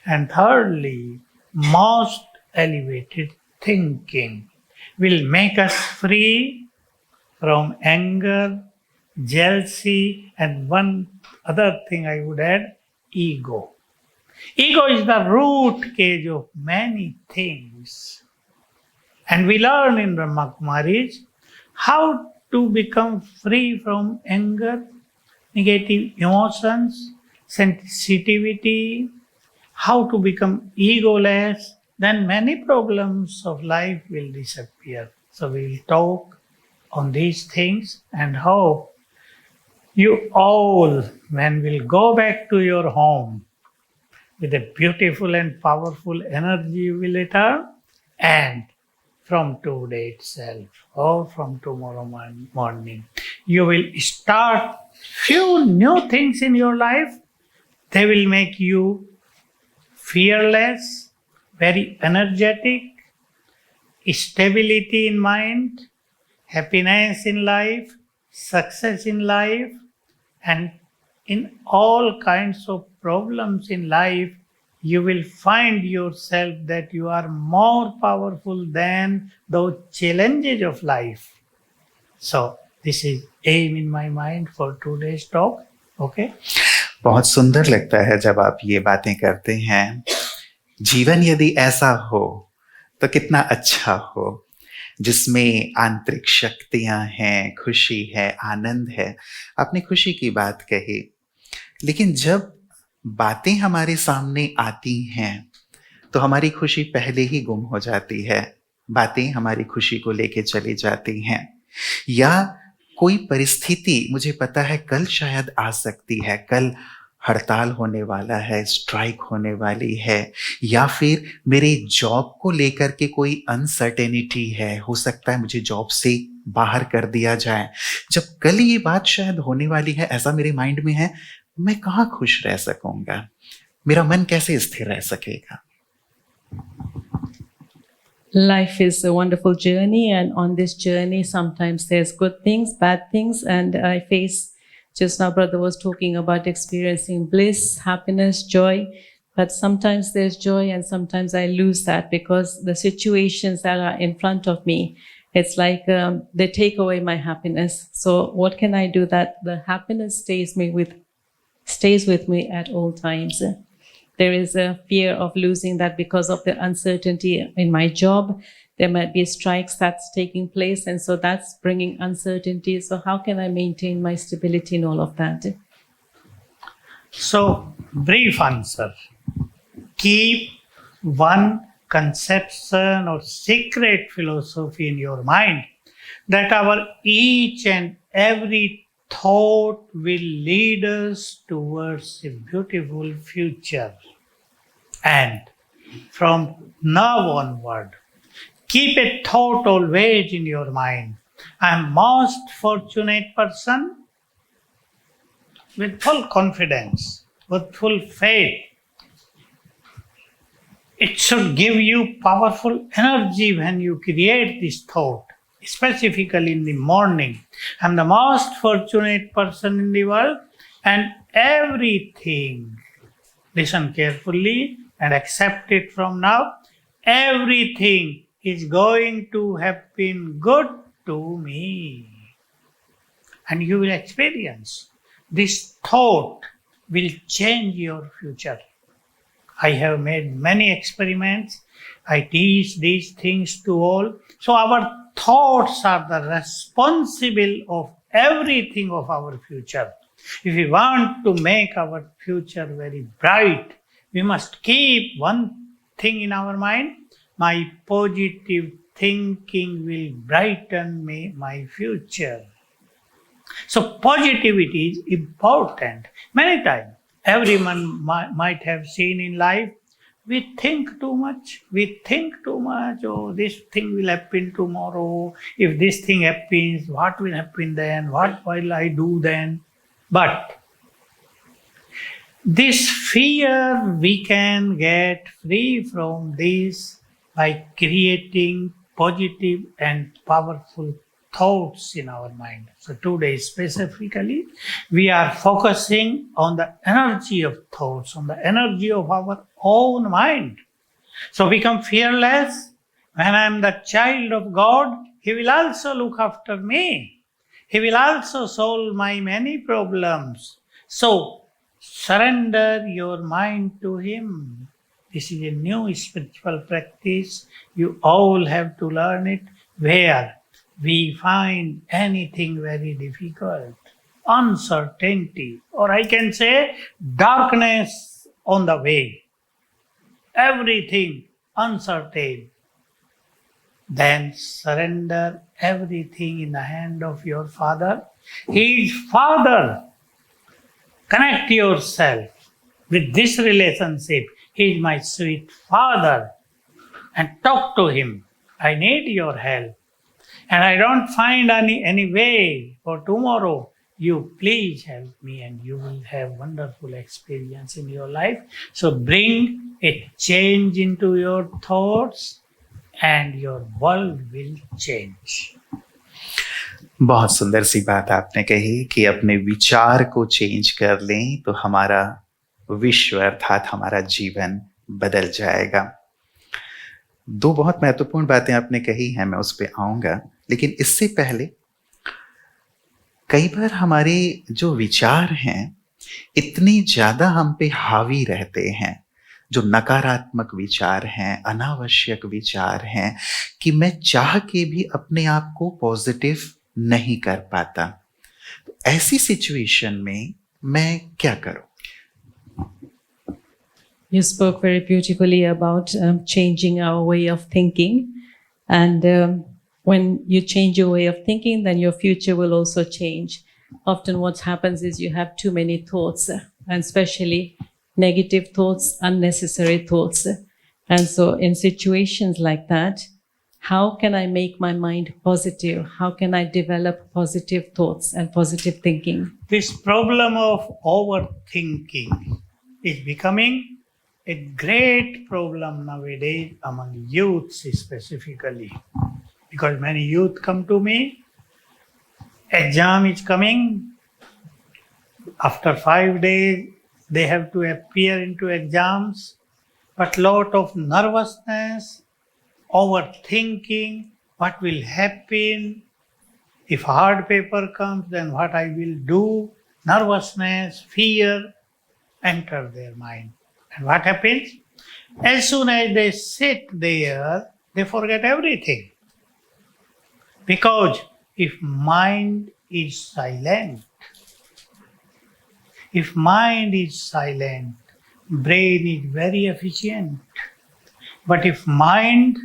Speaker 8: And thirdly, most elevated thinking will make us free from anger, jealousy, and one other thing I would add, ego. Ego is the root cause of many things. And we learn in Brahma Kumaris how to become free from anger, negative emotions, sensitivity, how to become egoless, then many problems of life will disappear. So we will talk on these things and hope you all, when will go back to your home with a beautiful and powerful energy you will return, and from today itself or from tomorrow morning, you will start few new things in your life. They will make you fearless, very energetic, stability in mind, happiness in life, success in life, and in all kinds of problems in life, you will find yourself that you are more powerful than those challenges of life. So this is aim in my mind for today's talk. Okay.
Speaker 7: बहुत सुंदर लगता है जब आप ये बातें करते हैं। जीवन यदि ऐसा हो तो कितना अच्छा हो, जिसमें आंतरिक शक्तियां हैं, खुशी है, आनंद है। आपने खुशी की बात कही, लेकिन जब बातें हमारे सामने आती हैं तो हमारी खुशी पहले ही गुम हो जाती है। बातें हमारी खुशी को लेके चली जाती हैं, या कोई परिस्थिति, मुझे पता है कल शायद आ सकती है, कल हड़ताल होने वाला है, स्ट्राइक होने वाली है, या फिर मेरे जॉब को लेकर के कोई अनसर्टेनिटी है, हो सकता है मुझे जॉब से बाहर कर दिया जाए। जब कल ये बात शायद होने वाली है, ऐसा मेरे माइंड में है, मैं कहाँ खुश रह सकूंगा, मेरा मन कैसे स्थिर रह सकेगा।
Speaker 6: Life is a wonderful journey, and on this journey sometimes there's good things, bad things, and I face, just now brother was talking about experiencing bliss, happiness, joy, but sometimes there's joy and sometimes I lose that because the situations that are in front of me, it's like they take away my happiness. So what can I do that the happiness stays with me at all times? There is a fear of losing that because of the uncertainty in my job. There might be strikes that's taking place, and so that's bringing uncertainty. So how can I maintain my stability in all of that?
Speaker 8: So, brief answer. Keep one conception or secret philosophy in your mind, that our each and every thought will lead us towards a beautiful future. And from now onward, keep a thought always in your mind. I am most fortunate person, with full confidence, with full faith. It should give you powerful energy when you create this thought, specifically in the morning. I am the most fortunate person in the world, and everything, listen carefully and accept it from now, everything is going to happen good to me. And you will experience. This thought will change your future. I have made many experiments. I teach these things to all. So our thoughts are the responsible of everything of our future. If we want to make our future very bright, we must keep one thing in our mind: my positive thinking will brighten my future. So positivity is important. Many times, everyone might have seen in life, we think too much. Oh, this thing will happen tomorrow. If this thing happens, what will happen then? What will I do then? But this fear, we can get free from this by creating positive and powerful thoughts in our mind. So today specifically, we are focusing on the energy of thoughts, on the energy of our own mind. So become fearless. When I am the child of God, He will also look after me. He will also solve my many problems. So surrender your mind to Him. This is a new spiritual practice. You all have to learn it, where we find anything very difficult, uncertainty, or I can say darkness on the way, everything uncertain, then surrender everything in the hand of your Father. He is Father. Connect yourself with this relationship. He is my sweet Father. And talk to Him. I need your help. And I don't find any way for tomorrow. You please help me and you will have wonderful experience in your life. So bring a change into your thoughts and your world will change.
Speaker 7: बहुत सुंदर सी बात आपने कही कि अपने विचार को change कर लें तो हमारा विश्व अर्थात हमारा जीवन बदल जाएगा। दो बहुत महत्वपूर्ण बातें आपने कही हैं, मैं उस पर आऊंगा, लेकिन इससे पहले कई बार हमारे जो विचार हैं इतने ज्यादा हम पे हावी रहते हैं, जो नकारात्मक विचार हैं, अनावश्यक विचार हैं, कि मैं चाह के भी अपने आप को पॉजिटिव नहीं कर पाता। तो ऐसी सिचुएशन में मैं क्या करूं?
Speaker 6: You spoke very beautifully about changing our way of thinking. And when you change your way of thinking, then your future will also change. Often what happens is you have too many thoughts, and especially negative thoughts, unnecessary thoughts. And so in situations like that, how can I make my mind positive? How can I develop positive thoughts and positive thinking?
Speaker 8: This problem of overthinking is becoming a great problem nowadays among youths specifically. Because many youth come to me, exam is coming, after 5 days they have to appear into exams, but lot of nervousness, overthinking, what will happen, if hard paper comes then what I will do, nervousness, fear enter their mind. And what happens? As soon as they sit there, they forget everything. Because if mind is silent, brain is very efficient. But if mind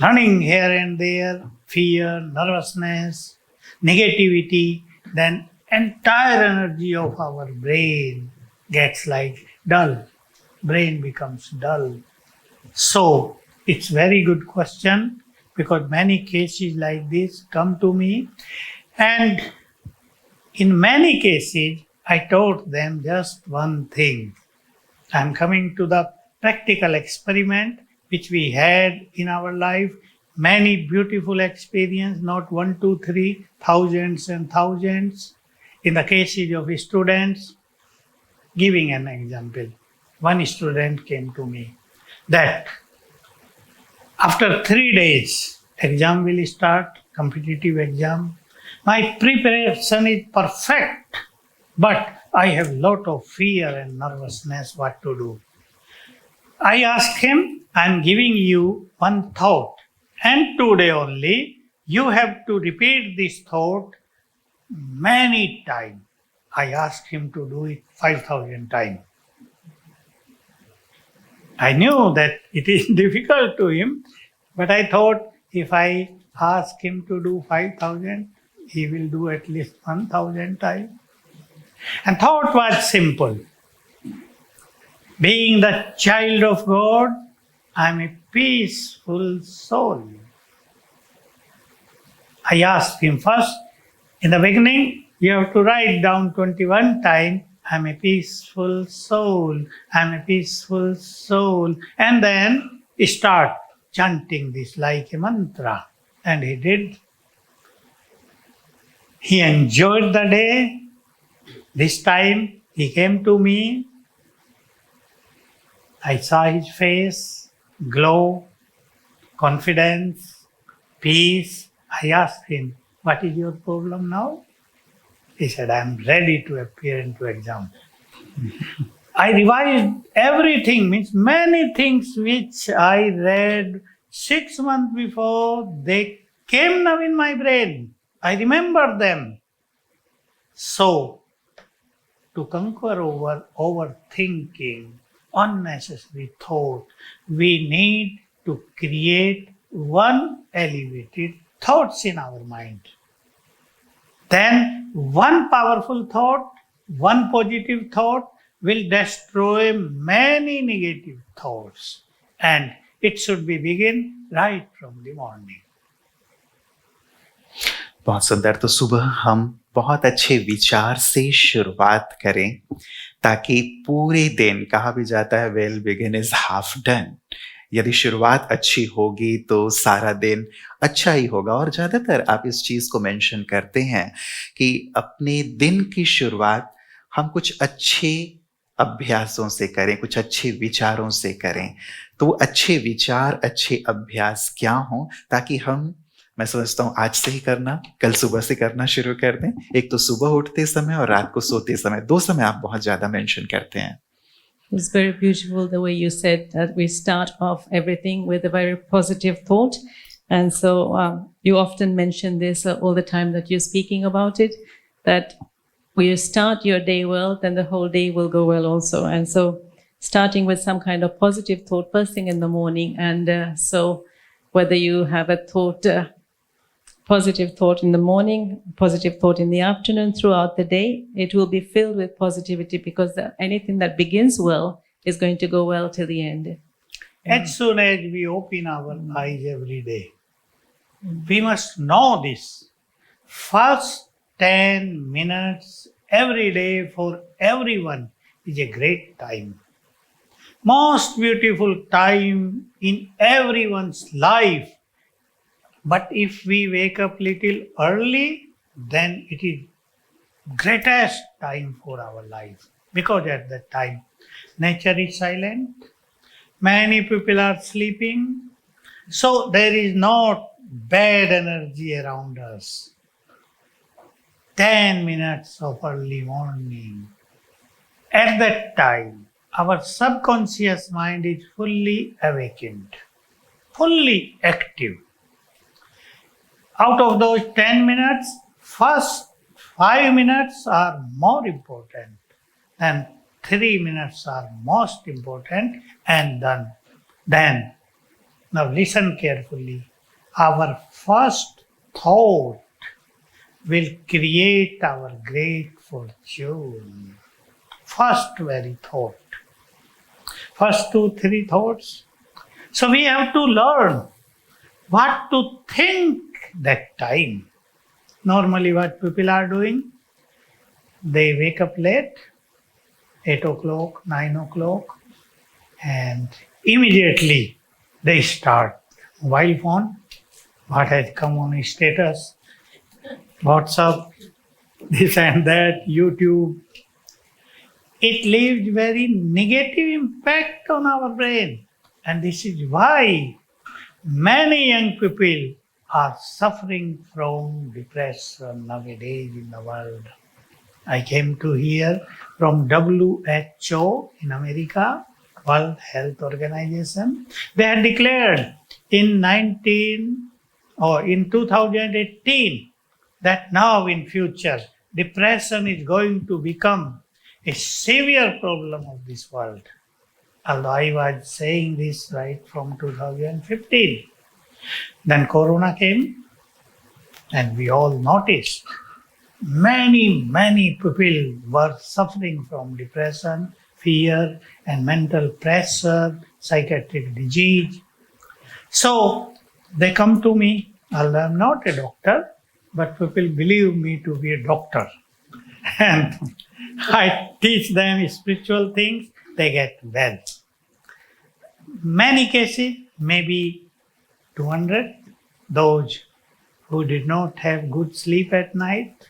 Speaker 8: running here and there, fear, nervousness, negativity, then entire energy of our brain gets like dull. Brain becomes dull. So it's very good question, because many cases like this come to me, and in many cases I taught them just one thing. I'm coming to the practical experiment which we had in our life. Many beautiful experience, not 1, 2, 3, thousands and thousands. In the cases of students, giving an example, one student came to me that after 3 days, exam will start, competitive exam. My preparation is perfect, but I have lot of fear and nervousness what to do. I asked him, I'm giving you one thought, and today only you have to repeat this thought many times. I asked him to do it 5,000 times. I knew that it is difficult to him, but I thought if I ask him to do 5,000, he will do at least 1,000 times. And thought was simple. Being the child of God, I am a peaceful soul. I asked him first, in the beginning, you have to write down 21 times, I am a peaceful soul, I am a peaceful soul. And then start chanting this like a mantra. And he did. He enjoyed the day. This time he came to me. I saw his face, glow, confidence, peace. I asked him, what is your problem now? He said, I am ready to appear into exam. I revised everything, means many things which I read 6 months before, they came now in my brain. I remember them. So, to conquer overthinking, unnecessary thought, we need to create one elevated thoughts in our mind. Then one powerful thought, one positive thought will destroy many negative thoughts. And it should be begin right from the morning.
Speaker 7: बहुत सुंदर। तो सुबह हम बहुत अच्छे विचार से शुरुआत करें ताकि पूरे दिन, कहा भी जाता है well begin is half done. यदि शुरुआत अच्छी होगी तो सारा दिन अच्छा ही होगा। और ज़्यादातर आप इस चीज़ को मेंशन करते हैं कि अपने दिन की शुरुआत हम कुछ अच्छे अभ्यासों से करें, कुछ अच्छे विचारों से करें। तो वो अच्छे विचार, अच्छे अभ्यास क्या हों ताकि हम, मैं समझता हूँ आज से ही करना, कल सुबह से करना शुरू कर दें। एक तो सुबह उठते समय और रात को सोते समय, 2 समय आप बहुत ज़्यादा मेंशन करते हैं।
Speaker 6: It's very beautiful the way you said that we start off everything with a very positive thought. And so you often mention this all the time that you're speaking about it, that when you start your day well, then the whole day will go well also. And so starting with some kind of positive thought first thing in the morning. And so whether you have a thought, positive thought in the morning, positive thought in the afternoon, throughout the day, it will be filled with positivity because anything that begins well is going to go well till the end.
Speaker 8: As soon as we open our eyes every day, we must know this. First 10 minutes every day for everyone is a great time. Most beautiful time in everyone's life. But if we wake up little early, then it is greatest time for our life. Because at that time, nature is silent. Many people are sleeping. So there is not bad energy around us. 10 minutes of early morning. At that time, our subconscious mind is fully awakened, fully active. Out of those 10 minutes, first 5 minutes are more important and 3 minutes are most important. And then, now listen carefully, our first thought will create our great fortune. First very thought. First 2-3 thoughts. So we have to learn what to think that time. Normally what people are doing, they wake up late, 8 o'clock, 9 o'clock, and immediately they start mobile phone, what has come on his status, WhatsApp, this and that, YouTube. It leaves very negative impact on our brain. And this is why many young people are suffering from depression nowadays in the world. I came to hear from WHO in America, World Health Organization. They had declared in 2018 that now in future depression is going to become a severe problem of this world. Although I was saying this right from 2015. Then Corona came and we all noticed many people were suffering from depression, fear and mental pressure, psychiatric disease. So they come to me, although I'm not a doctor, but people believe me to be a doctor. And I teach them spiritual things, they get well. Many cases, maybe 200, those who did not have good sleep at night,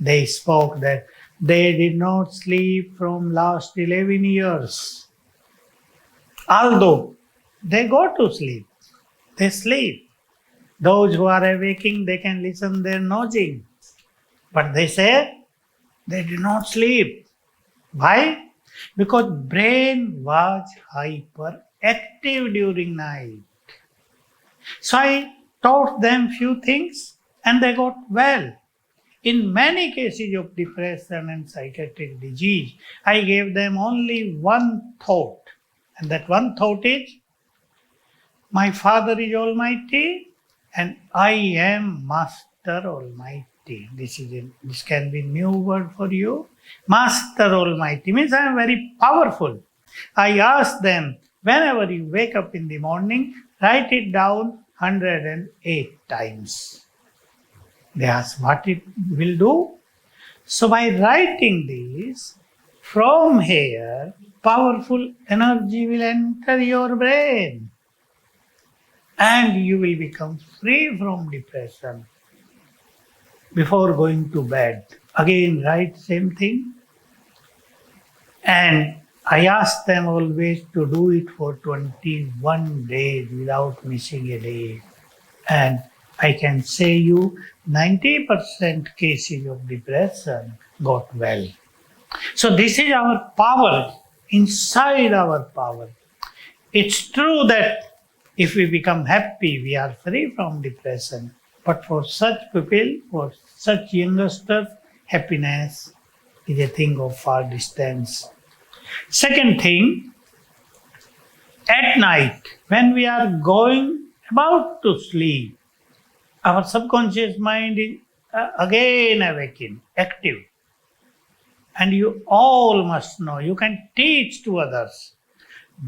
Speaker 8: they spoke that they did not sleep from last 11 years. Although they go to sleep, they sleep. Those who are awaking, they can listen their nosing. But they say they did not sleep. Why? Because brain was hyperactive during night. So I taught them few things and they got well. In many cases of depression and psychiatric disease, I gave them only one thought. And that one thought is, my Father is Almighty, and I am Master Almighty. This can be new word for you. Master Almighty means I am very powerful. I ask them, whenever you wake up in the morning, write it down 108 times. They ask what it will do. So by writing this, from here, powerful energy will enter your brain and you will become free from depression. Before going to bed, again write same thing. And I ask them always to do it for 21 days without missing a day. And I can say you 90% cases of depression got well. So this is our power, inside our power. It's true that if we become happy, we are free from depression. But for such people, for such youngsters, happiness is a thing of far distance. Second thing, at night, when we are going about to sleep, our subconscious mind is again awakened, active. And you all must know, you can teach to others,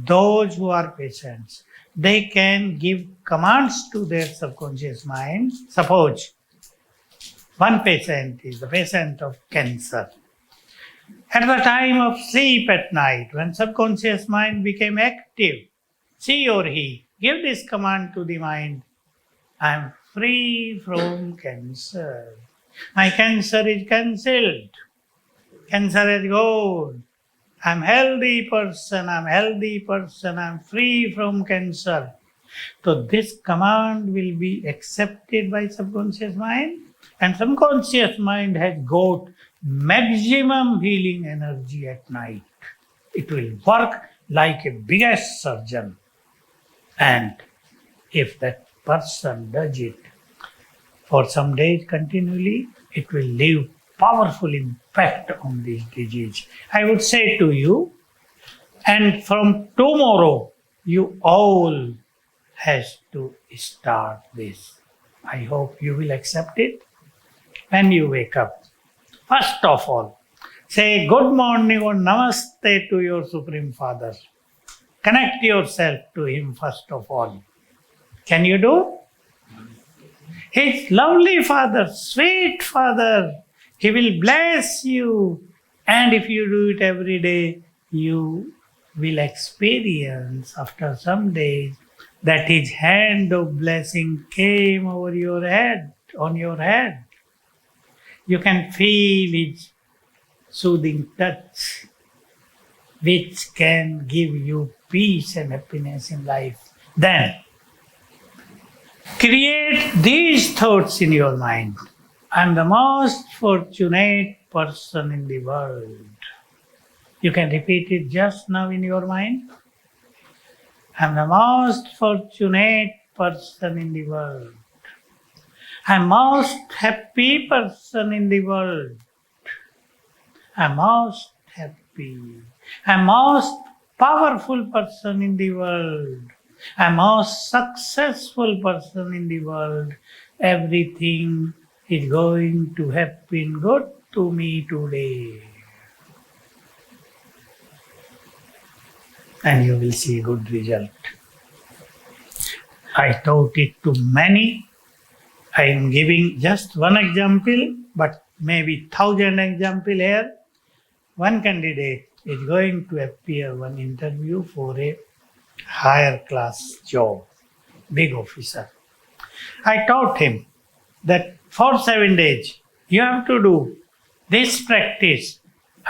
Speaker 8: those who are patients. They can give commands to their subconscious mind. Suppose one patient is the patient of cancer. At the time of sleep at night, when subconscious mind became active, she or he give this command to the mind, I am free from cancer. My cancer is cancelled. Cancer is gone. I'm healthy person, I'm free from cancer. So this command will be accepted by subconscious mind, and subconscious mind has got maximum healing energy at night. It will work like a biggest surgeon. And if that person does it for some days continually, it will leave powerful impact on this disease. I would say to you, and from tomorrow, you all has to start this. I hope you will accept it. When you wake up, first of all, say good morning or namaste to your Supreme Father. Connect yourself to him first of all. Can you do? He's lovely Father, sweet Father. He will bless you. And if you do it every day, you will experience after some days that his hand of blessing came over your head, on your head. You can feel his soothing touch, which can give you peace and happiness in life. Then, create these thoughts in your mind. I'm the most fortunate person in the world. You can repeat it just now in your mind. I'm the most fortunate person in the world. I'm most happy person in the world. I'm most happy. I'm most powerful person in the world. I'm most successful person in the world. Everything is going to happen good to me today. And you will see good result. I taught it to many. I am giving just one example, but maybe 1,000 example here. One candidate is going to appear one interview for a higher class job, big officer. I taught him that for 7 days you have to do this practice.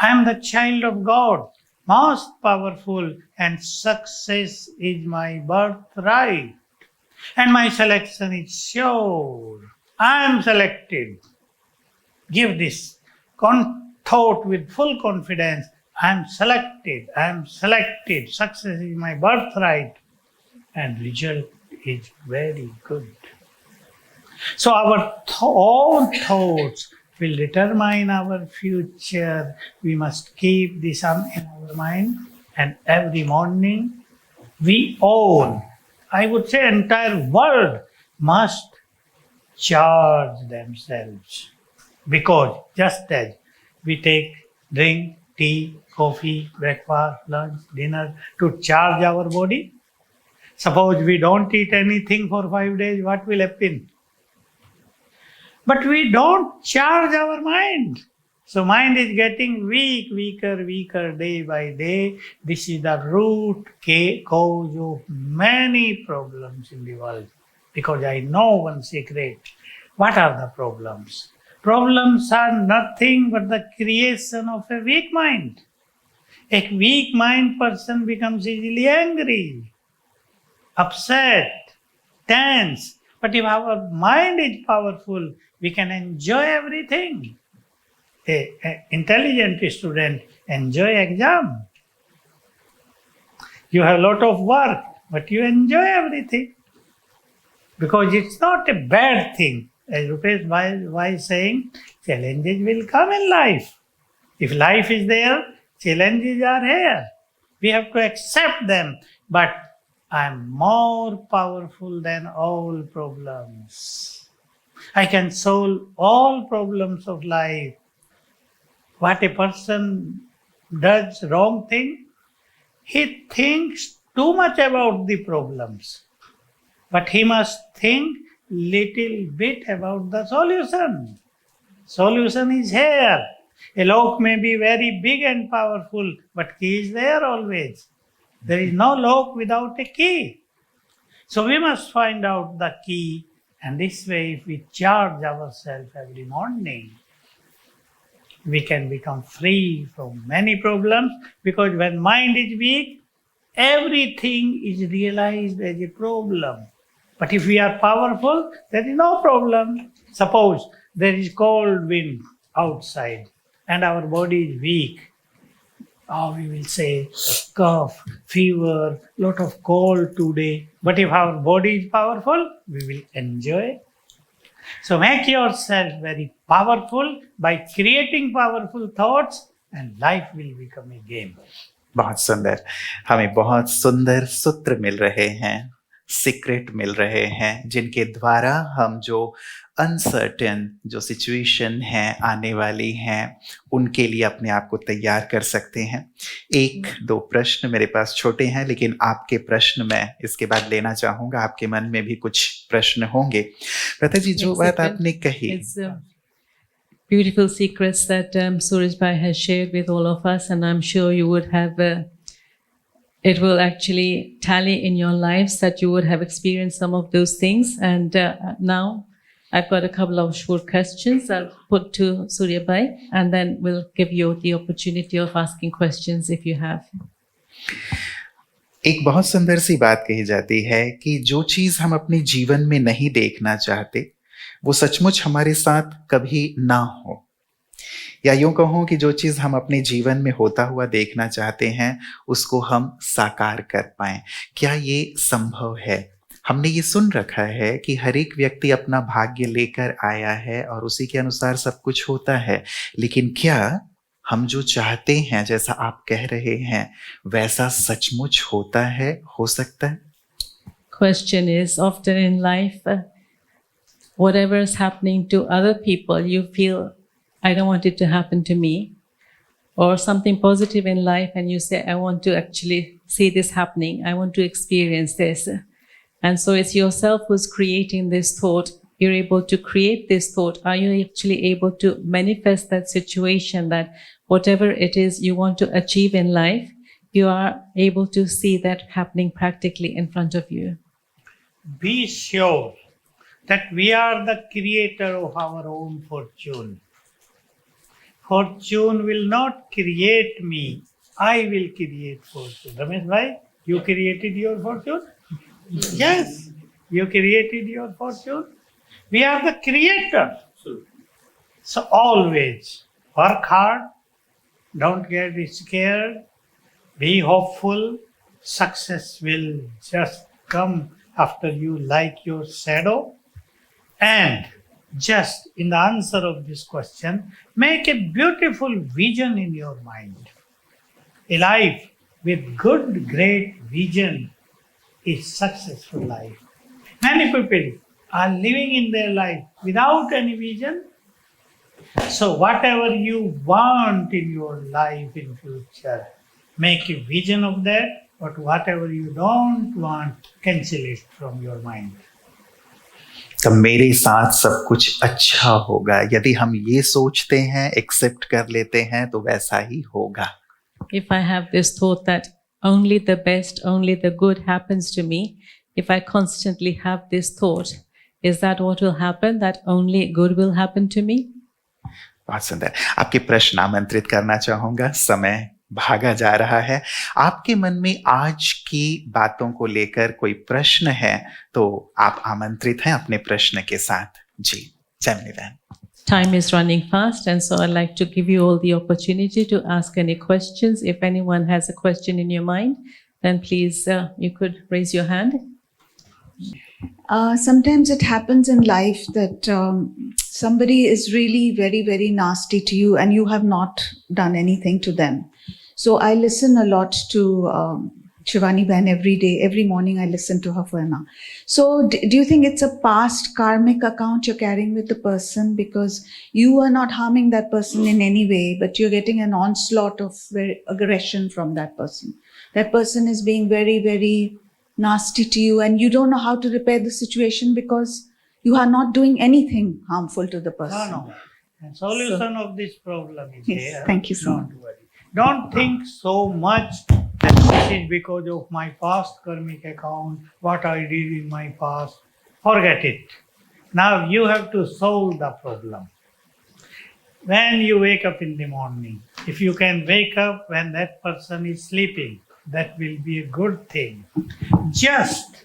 Speaker 8: I am the child of God, most powerful, and success is my birthright. And my selection is sure. I am selected. Give this thought with full confidence. I am selected. I am selected. Success is my birthright. And result is very good. So our own thoughts will determine our future. We must keep this in our mind. And every morning we all, I would say entire world, must charge themselves. Because just as we take drink, tea, coffee, breakfast, lunch, dinner to charge our body, suppose we don't eat anything for 5 days, what will happen? But we don't charge our mind. So mind is getting weaker day by day. This is the root cause of many problems in the world. Because I know one secret. What are the problems? Problems are nothing but the creation of a weak mind. A weak mind person becomes easily angry, upset, tense. But if our mind is powerful, we can enjoy everything. An intelligent student enjoy exam. You have a lot of work, but you enjoy everything. Because it's not a bad thing. As Rupesh was saying, challenges will come in life. If life is there, challenges are here. We have to accept them. But I'm more powerful than all problems. I can solve all problems of life. What a person does wrong thing, he thinks too much about the problems. But he must think little bit about the solution. Solution is here. A lock may be very big and powerful, but key is there always. There is no lock without a key. So we must find out the key, and this way if we charge ourselves every morning, we can become free from many problems, because when mind is weak, everything is realized as a problem. But if we are powerful, there is no problem. Suppose there is cold wind outside and our body is weak. We will say cough, fever, lot of cold today. But if our body is powerful, we will enjoy. So make yourself very powerful by creating powerful thoughts, and life will become a game.
Speaker 7: बहुत सुंदर, हमें बहुत सुंदर सूत्र मिल रहे हैं, secret मिल रहे हैं, जिनके द्वारा हम जो अनसर्टेन जो सिचुएशन है आने वाली हैं उनके लिए अपने आप को तैयार कर सकते हैं। एक दो प्रश्न मेरे पास छोटे हैं, लेकिन आपके प्रश्न मैं इसके बाद लेना चाहूँगा। आपके मन में भी कुछ प्रश्न होंगे। प्रथा जी, जो बात आपने कही,
Speaker 6: beautiful secrets that Suraj Bhai has shared with all of us, and I'm sure you would have, it will actually tally in your lives that you would have experienced some of those things. And now I've got a couple of short questions I'll put to Surya Bhai, and then we'll give you the opportunity of asking questions if you have.
Speaker 7: एक बहुत सुंदर सी बात कही जाती है कि जो चीज हम अपने जीवन में नहीं देखना चाहते वो सचमुच हमारे साथ कभी ना हो, या यूं कहूं कि जो चीज हम अपने जीवन में होता हुआ देखना चाहते हैं उसको हम साकार कर पाएं। क्या ये संभव है? हमने ये सुन रखा है कि हर एक व्यक्ति अपना भाग्य लेकर आया है और उसी के अनुसार सब कुछ होता है, लेकिन क्या हम जो चाहते हैं, जैसा आप कह रहे हैं, वैसा सचमुच होता है, हो सकता है?
Speaker 6: Question is, often in life, whatever is happening to other people, you feel, I don't want it to happen to me. Or something positive in life and you say, I want to actually see this happening. I want to experience this. And so it's yourself who's creating this thought. You're able to create this thought. Are you actually able to manifest that situation, that whatever it is you want to achieve in life, you are able to see that happening practically in front of you?
Speaker 8: Be sure that we are the creator of our own fortune. Fortune will not create me. I will create fortune. Ramesh bhai, you created your fortune? Yes, you created your fortune. We are the creator. So always work hard. Don't get scared. Be hopeful. Success will just come after you like your shadow. And just in the answer of this question, make a beautiful vision in your mind. A life with good, great vision is successful life. Many people are living in their life without any vision. So whatever you want in your life in future, make a vision of that, but whatever you don't want, cancel it from your mind.
Speaker 7: तो मेरे साथ सब कुछ अच्छा होगा, यदि हम ये सोचते हैं, एक्सेप्ट कर लेते हैं, तो वैसा ही होगा.
Speaker 6: If I have this thought that only the best, only the good happens to me, if I constantly have this thought, is that what will happen? That only good will happen to me?
Speaker 7: बहुत सुंदर. आपके प्रश्न आमंत्रित करना चाहूंगा. समय भागा जा रहा है. आपके मन में आज की बातों को लेकर कोई प्रश्न है तो आप आमंत्रित हैं अपने प्रश्न के साथ. जी, जैमिनी बहन.
Speaker 6: Time is running fast, and so I'd like to give you all the opportunity to ask any questions. If anyone has a question in your mind, then please, you could raise your hand.
Speaker 9: Sometimes it happens in life that somebody is really very, very nasty to you and you have not done anything to them. So I listen a lot to Shivani Bain every day. Every morning I listen to her for an hour. So do you think it's a past karmic account you're carrying with the person, because you are not harming that person in any way, but you're getting an onslaught of aggression from that person? That person is being very, very nasty to you and you don't know how to repair the situation because you are not doing anything harmful to the person.
Speaker 8: No. The solution of this problem is
Speaker 9: Yes,
Speaker 8: here.
Speaker 9: thank you so much.
Speaker 8: Don't worry. Don't think so much that this is because of my past karmic account, what I did in my past. Forget it. Now you have to solve the problem. When you wake up in the morning, if you can wake up when that person is sleeping, that will be a good thing. Just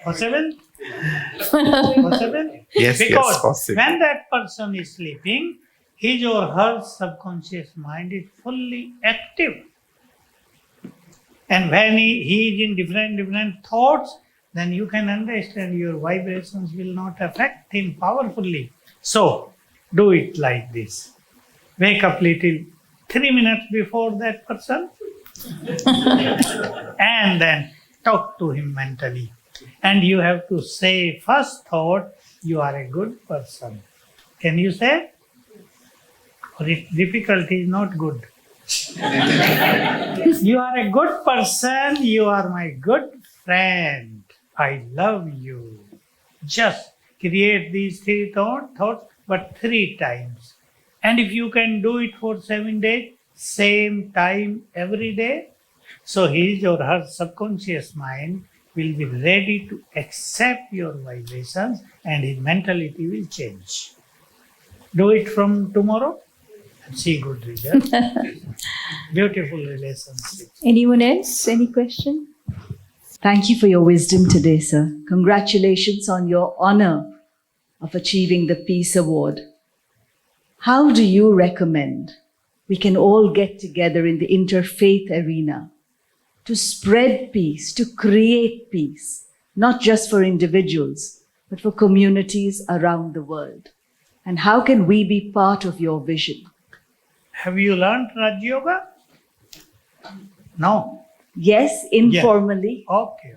Speaker 8: possible? Possible?
Speaker 7: Yes,
Speaker 8: because
Speaker 7: yes, possible.
Speaker 8: when that person is sleeping, his or her subconscious mind is fully active. And when he is in different thoughts, then you can understand your vibrations will not affect him powerfully. So, do it like this. Wake up little 3 minutes before that person and then talk to him mentally. And you have to say first thought, you are a good person. Can you say? Or if difficulty is not good. You are a good person, you are my good friend. I love you. Just create these 3 thoughts, but 3 times. And if you can do it for 7 days, same time every day, so his or her subconscious mind will be ready to accept your vibrations and his mentality will change. Do it from tomorrow and see good results. Beautiful relationship.
Speaker 1: Anyone else? Any question?
Speaker 10: Thank you for your wisdom today, sir. Congratulations on your honor of achieving the Peace Award. How do you recommend we can all get together in the interfaith arena to spread peace, to create peace, not just for individuals, but for communities around the world? And how can we be part of your vision?
Speaker 8: Have you learned Raj Yoga? No.
Speaker 10: Yes, informally.
Speaker 8: Okay.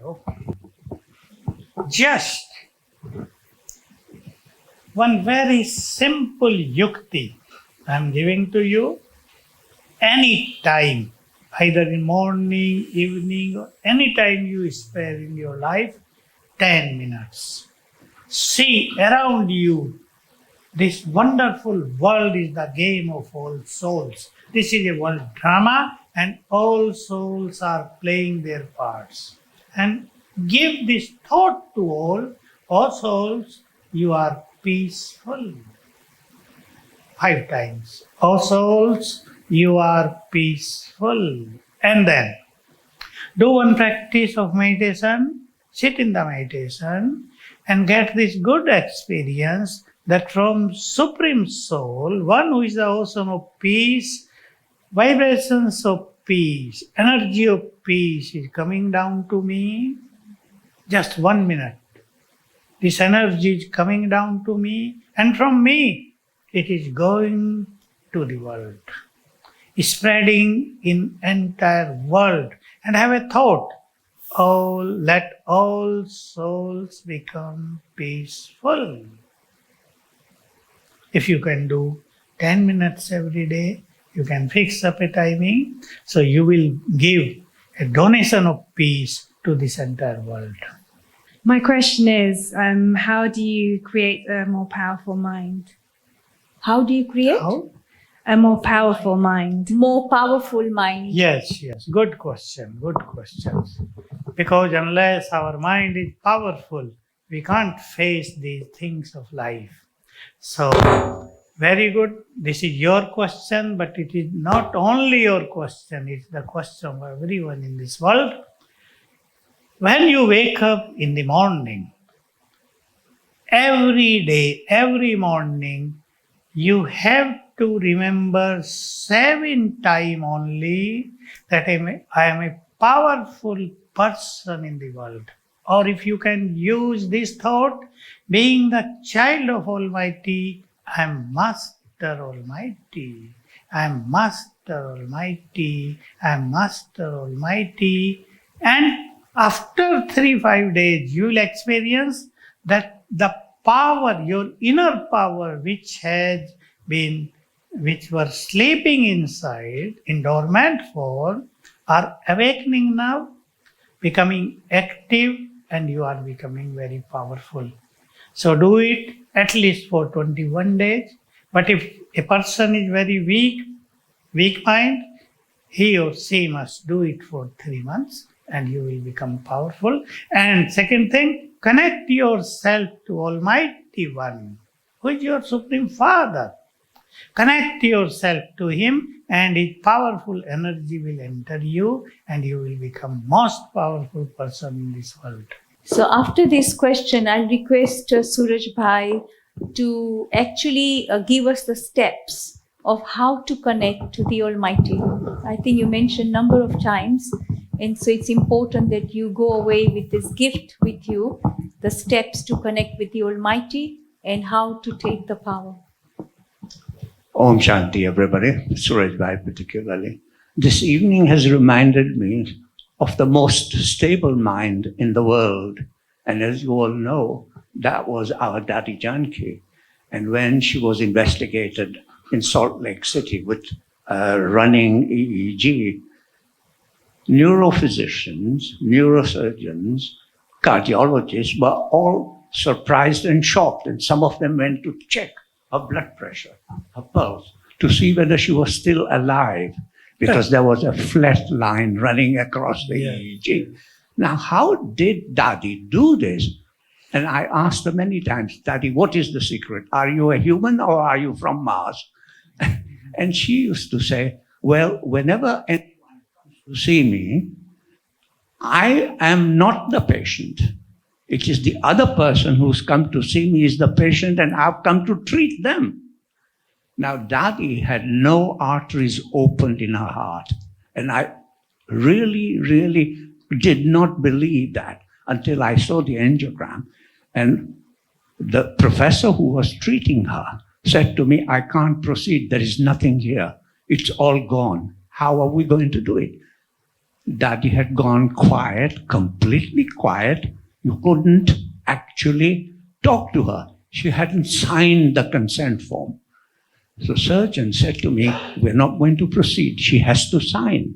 Speaker 8: Just one very simple yukti I am giving to you. Any time, either in morning, evening, or any time you spare in your life, 10 minutes. See around you, this wonderful world is the game of all souls. This is a world drama and all souls are playing their parts. And give this thought to all souls, you are peaceful. 5 times. All souls, you are peaceful. And then, do one practice of meditation, sit in the meditation and get this good experience that from Supreme Soul, one who is the ocean of peace, vibrations of peace, energy of peace is coming down to me. Just 1 minute. This energy is coming down to me, and from me, it is going to the world, spreading in entire world. And have a thought, let all souls become peaceful. If you can do 10 minutes every day, you can fix up a timing, so you will give a donation of peace to this entire world.
Speaker 11: My question is, how do you create a more powerful mind?
Speaker 1: How do you create?
Speaker 8: How?
Speaker 11: A more powerful mind.
Speaker 1: More powerful mind.
Speaker 8: Yes, good question, good questions. Because unless our mind is powerful, we can't face these things of life. So, very good. This is your question, but it is not only your question, it's the question of everyone in this world. When you wake up in the morning, every day, every morning, you have to remember 7 times only that I am a powerful person in the world. Or if you can use this thought, being the child of Almighty, I am Master Almighty. I am Master Almighty. I am Master Almighty. And after 3-5 days, you will experience that the power, your inner power, which were sleeping inside in dormant form, are awakening now, becoming active, and you are becoming very powerful. So do it at least for 21 days. But if a person is very weak mind, he or she must do it for 3 months, and you will become powerful. And second thing, connect yourself to Almighty One, who is your Supreme Father. Connect yourself to Him, and His powerful energy will enter you, and you will become most powerful person in this world.
Speaker 1: So after this question, I'll request Suraj Bhai to actually give us the steps of how to connect to the Almighty. I think you mentioned number of times, and so it's important that you go away with this gift with you, the steps to connect with the Almighty and how to take the power.
Speaker 12: Om Shanti, everybody, Suraj Bhai particularly. This evening has reminded me of the most stable mind in the world. And as you all know, that was our Dadi Janki. And when she was investigated in Salt Lake City with running EEG, neurophysicians, neurosurgeons, cardiologists were all surprised and shocked. And some of them went to check her blood pressure, her pulse, to see whether she was still alive, because there was a flat line running across the EEG. Now, how did Dadi do this? And I asked her many times, Dadi, what is the secret? Are you a human or are you from Mars? And she used to say, well, whenever anyone comes to see me, I am not the patient. It is the other person who's come to see me is the patient, and I've come to treat them. Now, Dadi had no arteries opened in her heart. And I really did not believe that until I saw the angiogram. And the professor who was treating her said to me, I can't proceed. There is nothing here. It's all gone. How are we going to do it? Dadi had gone quiet, completely quiet. You couldn't actually talk to her. She hadn't signed the consent form. So surgeon said to me, we're not going to proceed. She has to sign.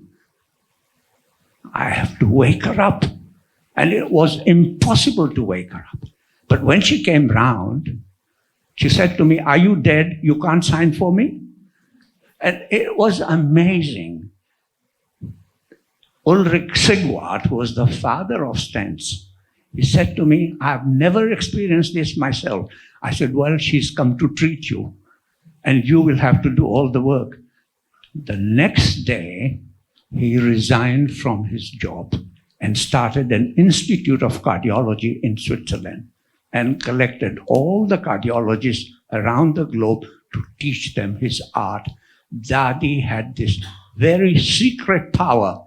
Speaker 12: I have to wake her up. And it was impossible to wake her up. But when she came round, she said to me, are you dead? You can't sign for me? And it was amazing. Ulrich Sigwart, who was the father of stents, he said to me, I've never experienced this myself. I said, well, she's come to treat you, and you will have to do all the work. The next day, he resigned from his job and started an institute of cardiology in Switzerland and collected all the cardiologists around the globe to teach them his art. Dadi had this very secret power.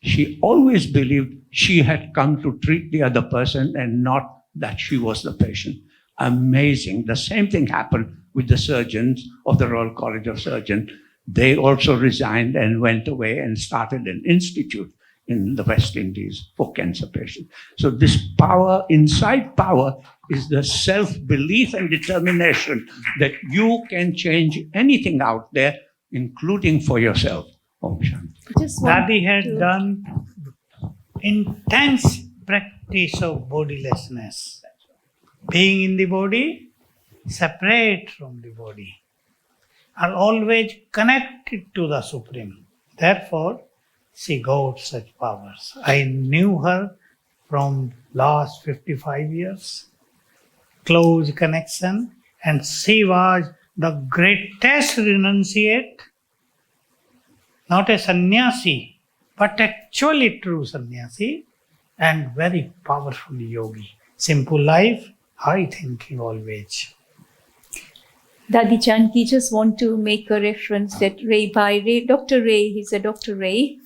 Speaker 12: She always believed she had come to treat the other person and not that she was the patient. Amazing. The same thing happened with the surgeons of the Royal College of Surgeons. They also resigned and went away and started an institute in the West Indies for cancer patients. So this power, inside power, is the self-belief and determination that you can change anything out there, including for yourself. Om Shanti.
Speaker 1: Just want
Speaker 8: Dadi had
Speaker 1: to-
Speaker 8: done intense practice of bodilessness. Being in the body, separate from the body, are always connected to the Supreme. Therefore, she got such powers. I knew her from last 55 years, close connection, and she was the greatest renunciate, not a sannyasi, but actually true sannyasi, and very powerful yogi. Simple life, high thinking always.
Speaker 1: Dadi Janki, just want to make a reference that Dr. Ray, he's a Dr. Ray,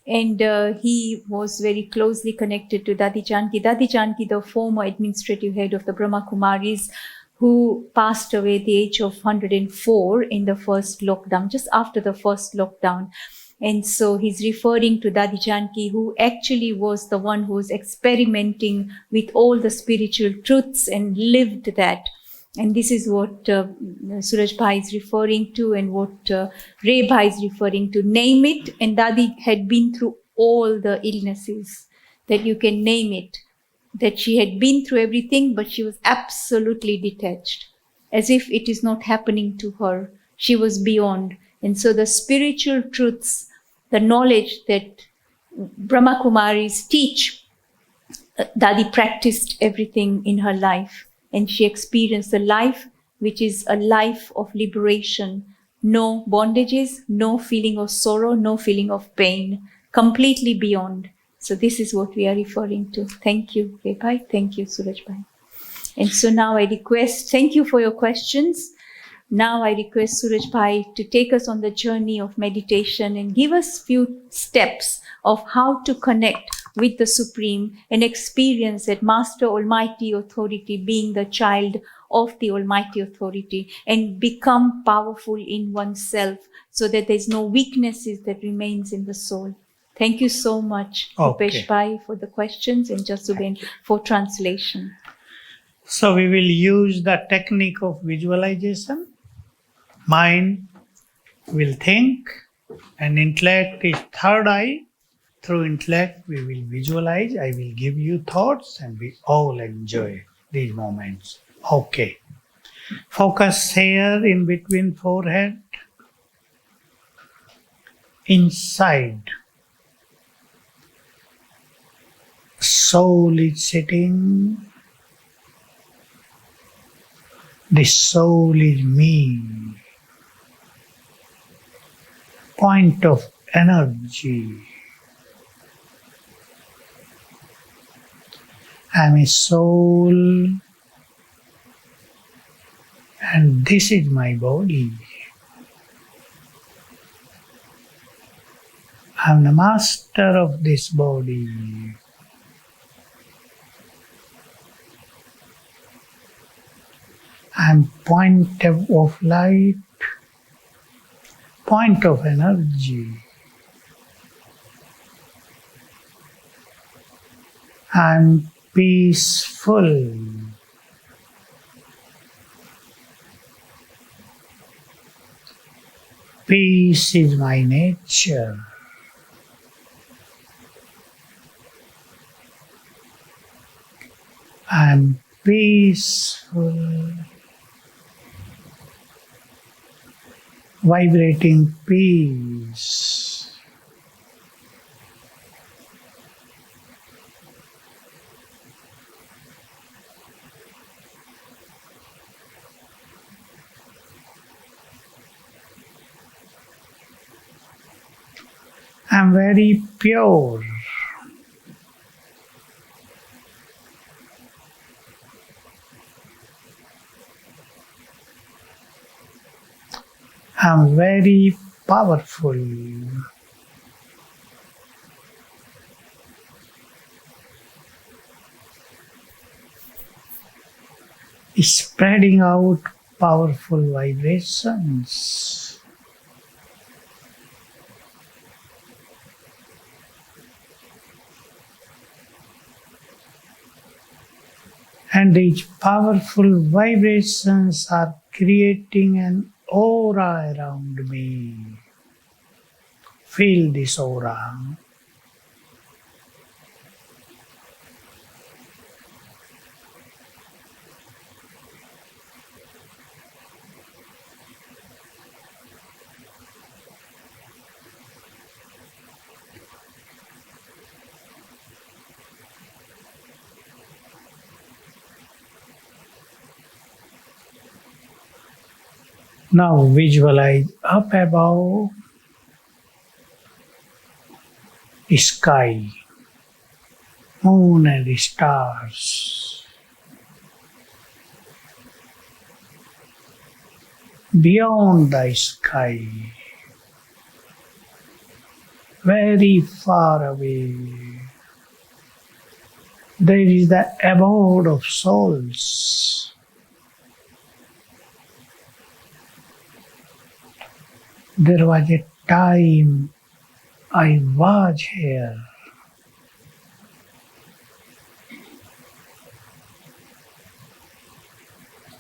Speaker 1: and he was very closely connected to Dadi Janki. Dadi Janki, the former administrative head of the Brahma Kumaris, who passed away at the age of 104 in the first lockdown, just after the first lockdown. And so he's referring to Dadi Janki, who actually was the one who was experimenting with all the spiritual truths and lived that. And this is what Suraj Bhai is referring to and what Ray Bhai is referring to. Name it, and Dadi had been through all the illnesses that you can name it. That she had been through everything, but she was absolutely detached, as if it is not happening to her. She was beyond. And so the spiritual truths, the knowledge that Brahma Kumaris teach, Dadi practiced everything in her life. And she experienced a life which is a life of liberation. No bondages, no feeling of sorrow, no feeling of pain, completely beyond. So this is what we are referring to. Thank you, Ray Bhai. Thank you, Suraj Bhai. And so now I request, thank you for your questions. Now I request Suraj Bhai to take us on the journey of meditation and give us few steps of how to connect with the Supreme and experience that Master Almighty Authority, being the child of the Almighty Authority, and become powerful in oneself so that there's no weaknesses that remains in the soul. Thank you so much,
Speaker 8: Okay.
Speaker 1: Rupesh Bhai, for the questions, and Jasuben for translation.
Speaker 8: So we will use the technique of visualization. Mind will think, and intellect is third eye. Through intellect, we will visualize. I will give you thoughts, and we all enjoy these moments. Okay. Focus here in between forehead. Inside. Soul is sitting. The soul is me. Point of energy. I am a soul, and this is my body. I am the master of this body. I am point of light, point of energy. I am peaceful. Peace is my nature. I am peaceful, vibrating peace. I'm very pure. I'm very powerful. Spreading out powerful vibrations. And these powerful vibrations are creating an aura around me. Feel this aura. Now visualize up above sky, moon and stars. Beyond the sky, very far away, there is the abode of souls. There was a time I was here.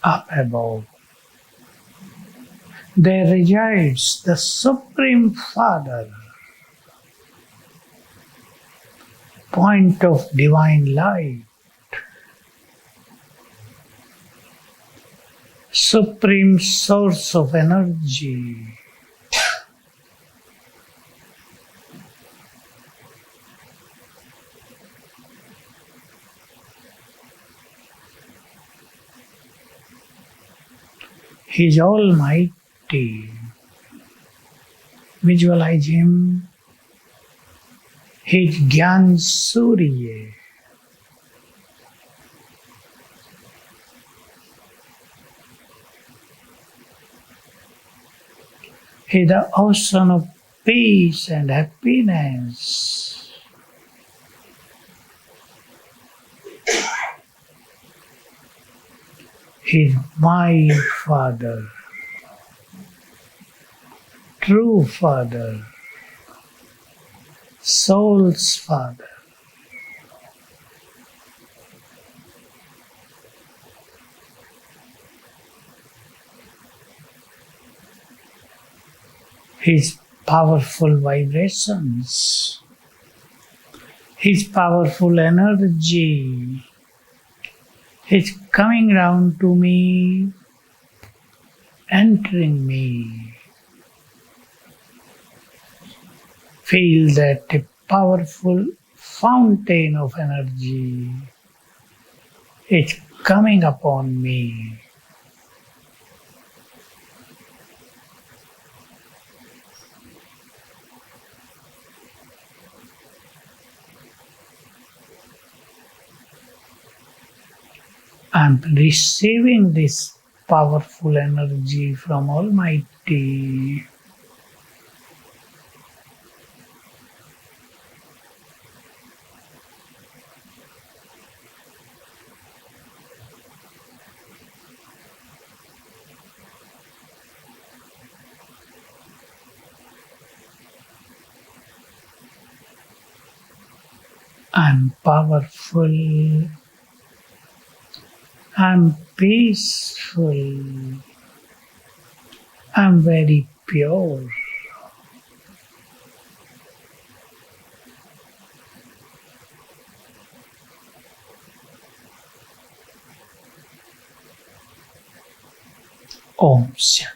Speaker 8: Up above, there resides the Supreme Father, point of divine light, supreme source of energy. He is almighty. Visualize him. He is Gyan Surya. He is the ocean of peace and happiness. He is my Father, true Father, soul's Father. His powerful vibrations, His powerful energy is coming round to me, entering me. Feel that a powerful fountain of energy is coming upon me. I'm receiving this powerful energy from Almighty. I'm powerful. I'm peaceful. I'm very pure. Om Shanti.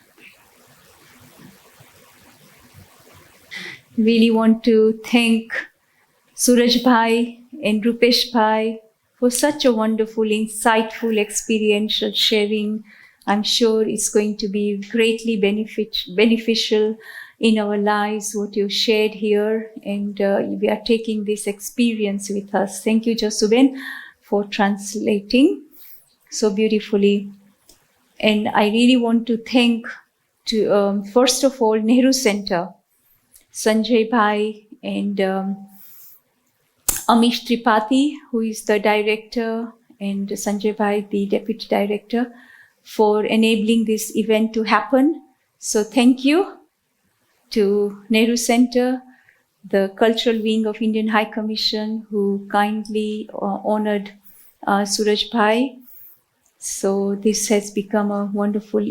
Speaker 1: Really want to thank Suraj Bhai and Rupesh Bhai for such a wonderful, insightful, experiential sharing. I'm sure it's going to be greatly beneficial in our lives, what you shared here, and we are taking this experience with us. Thank you, Josuben, for translating so beautifully. And I really want to thank, first of all, Nehru Centre, Sanjay Bhai and Amish Tripathi, who is the director, and Sanjay Bhai, the deputy director, for enabling this event to happen. So thank you to Nehru Centre, the cultural wing of Indian High Commission, who kindly honored Suraj Bhai, So this has become a wonderful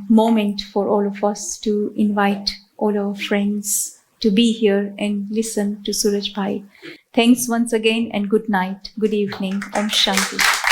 Speaker 1: moment for all of us to invite all our friends to be here and listen to Suraj Bhai. Thanks once again and good night, good evening. Om Shanti.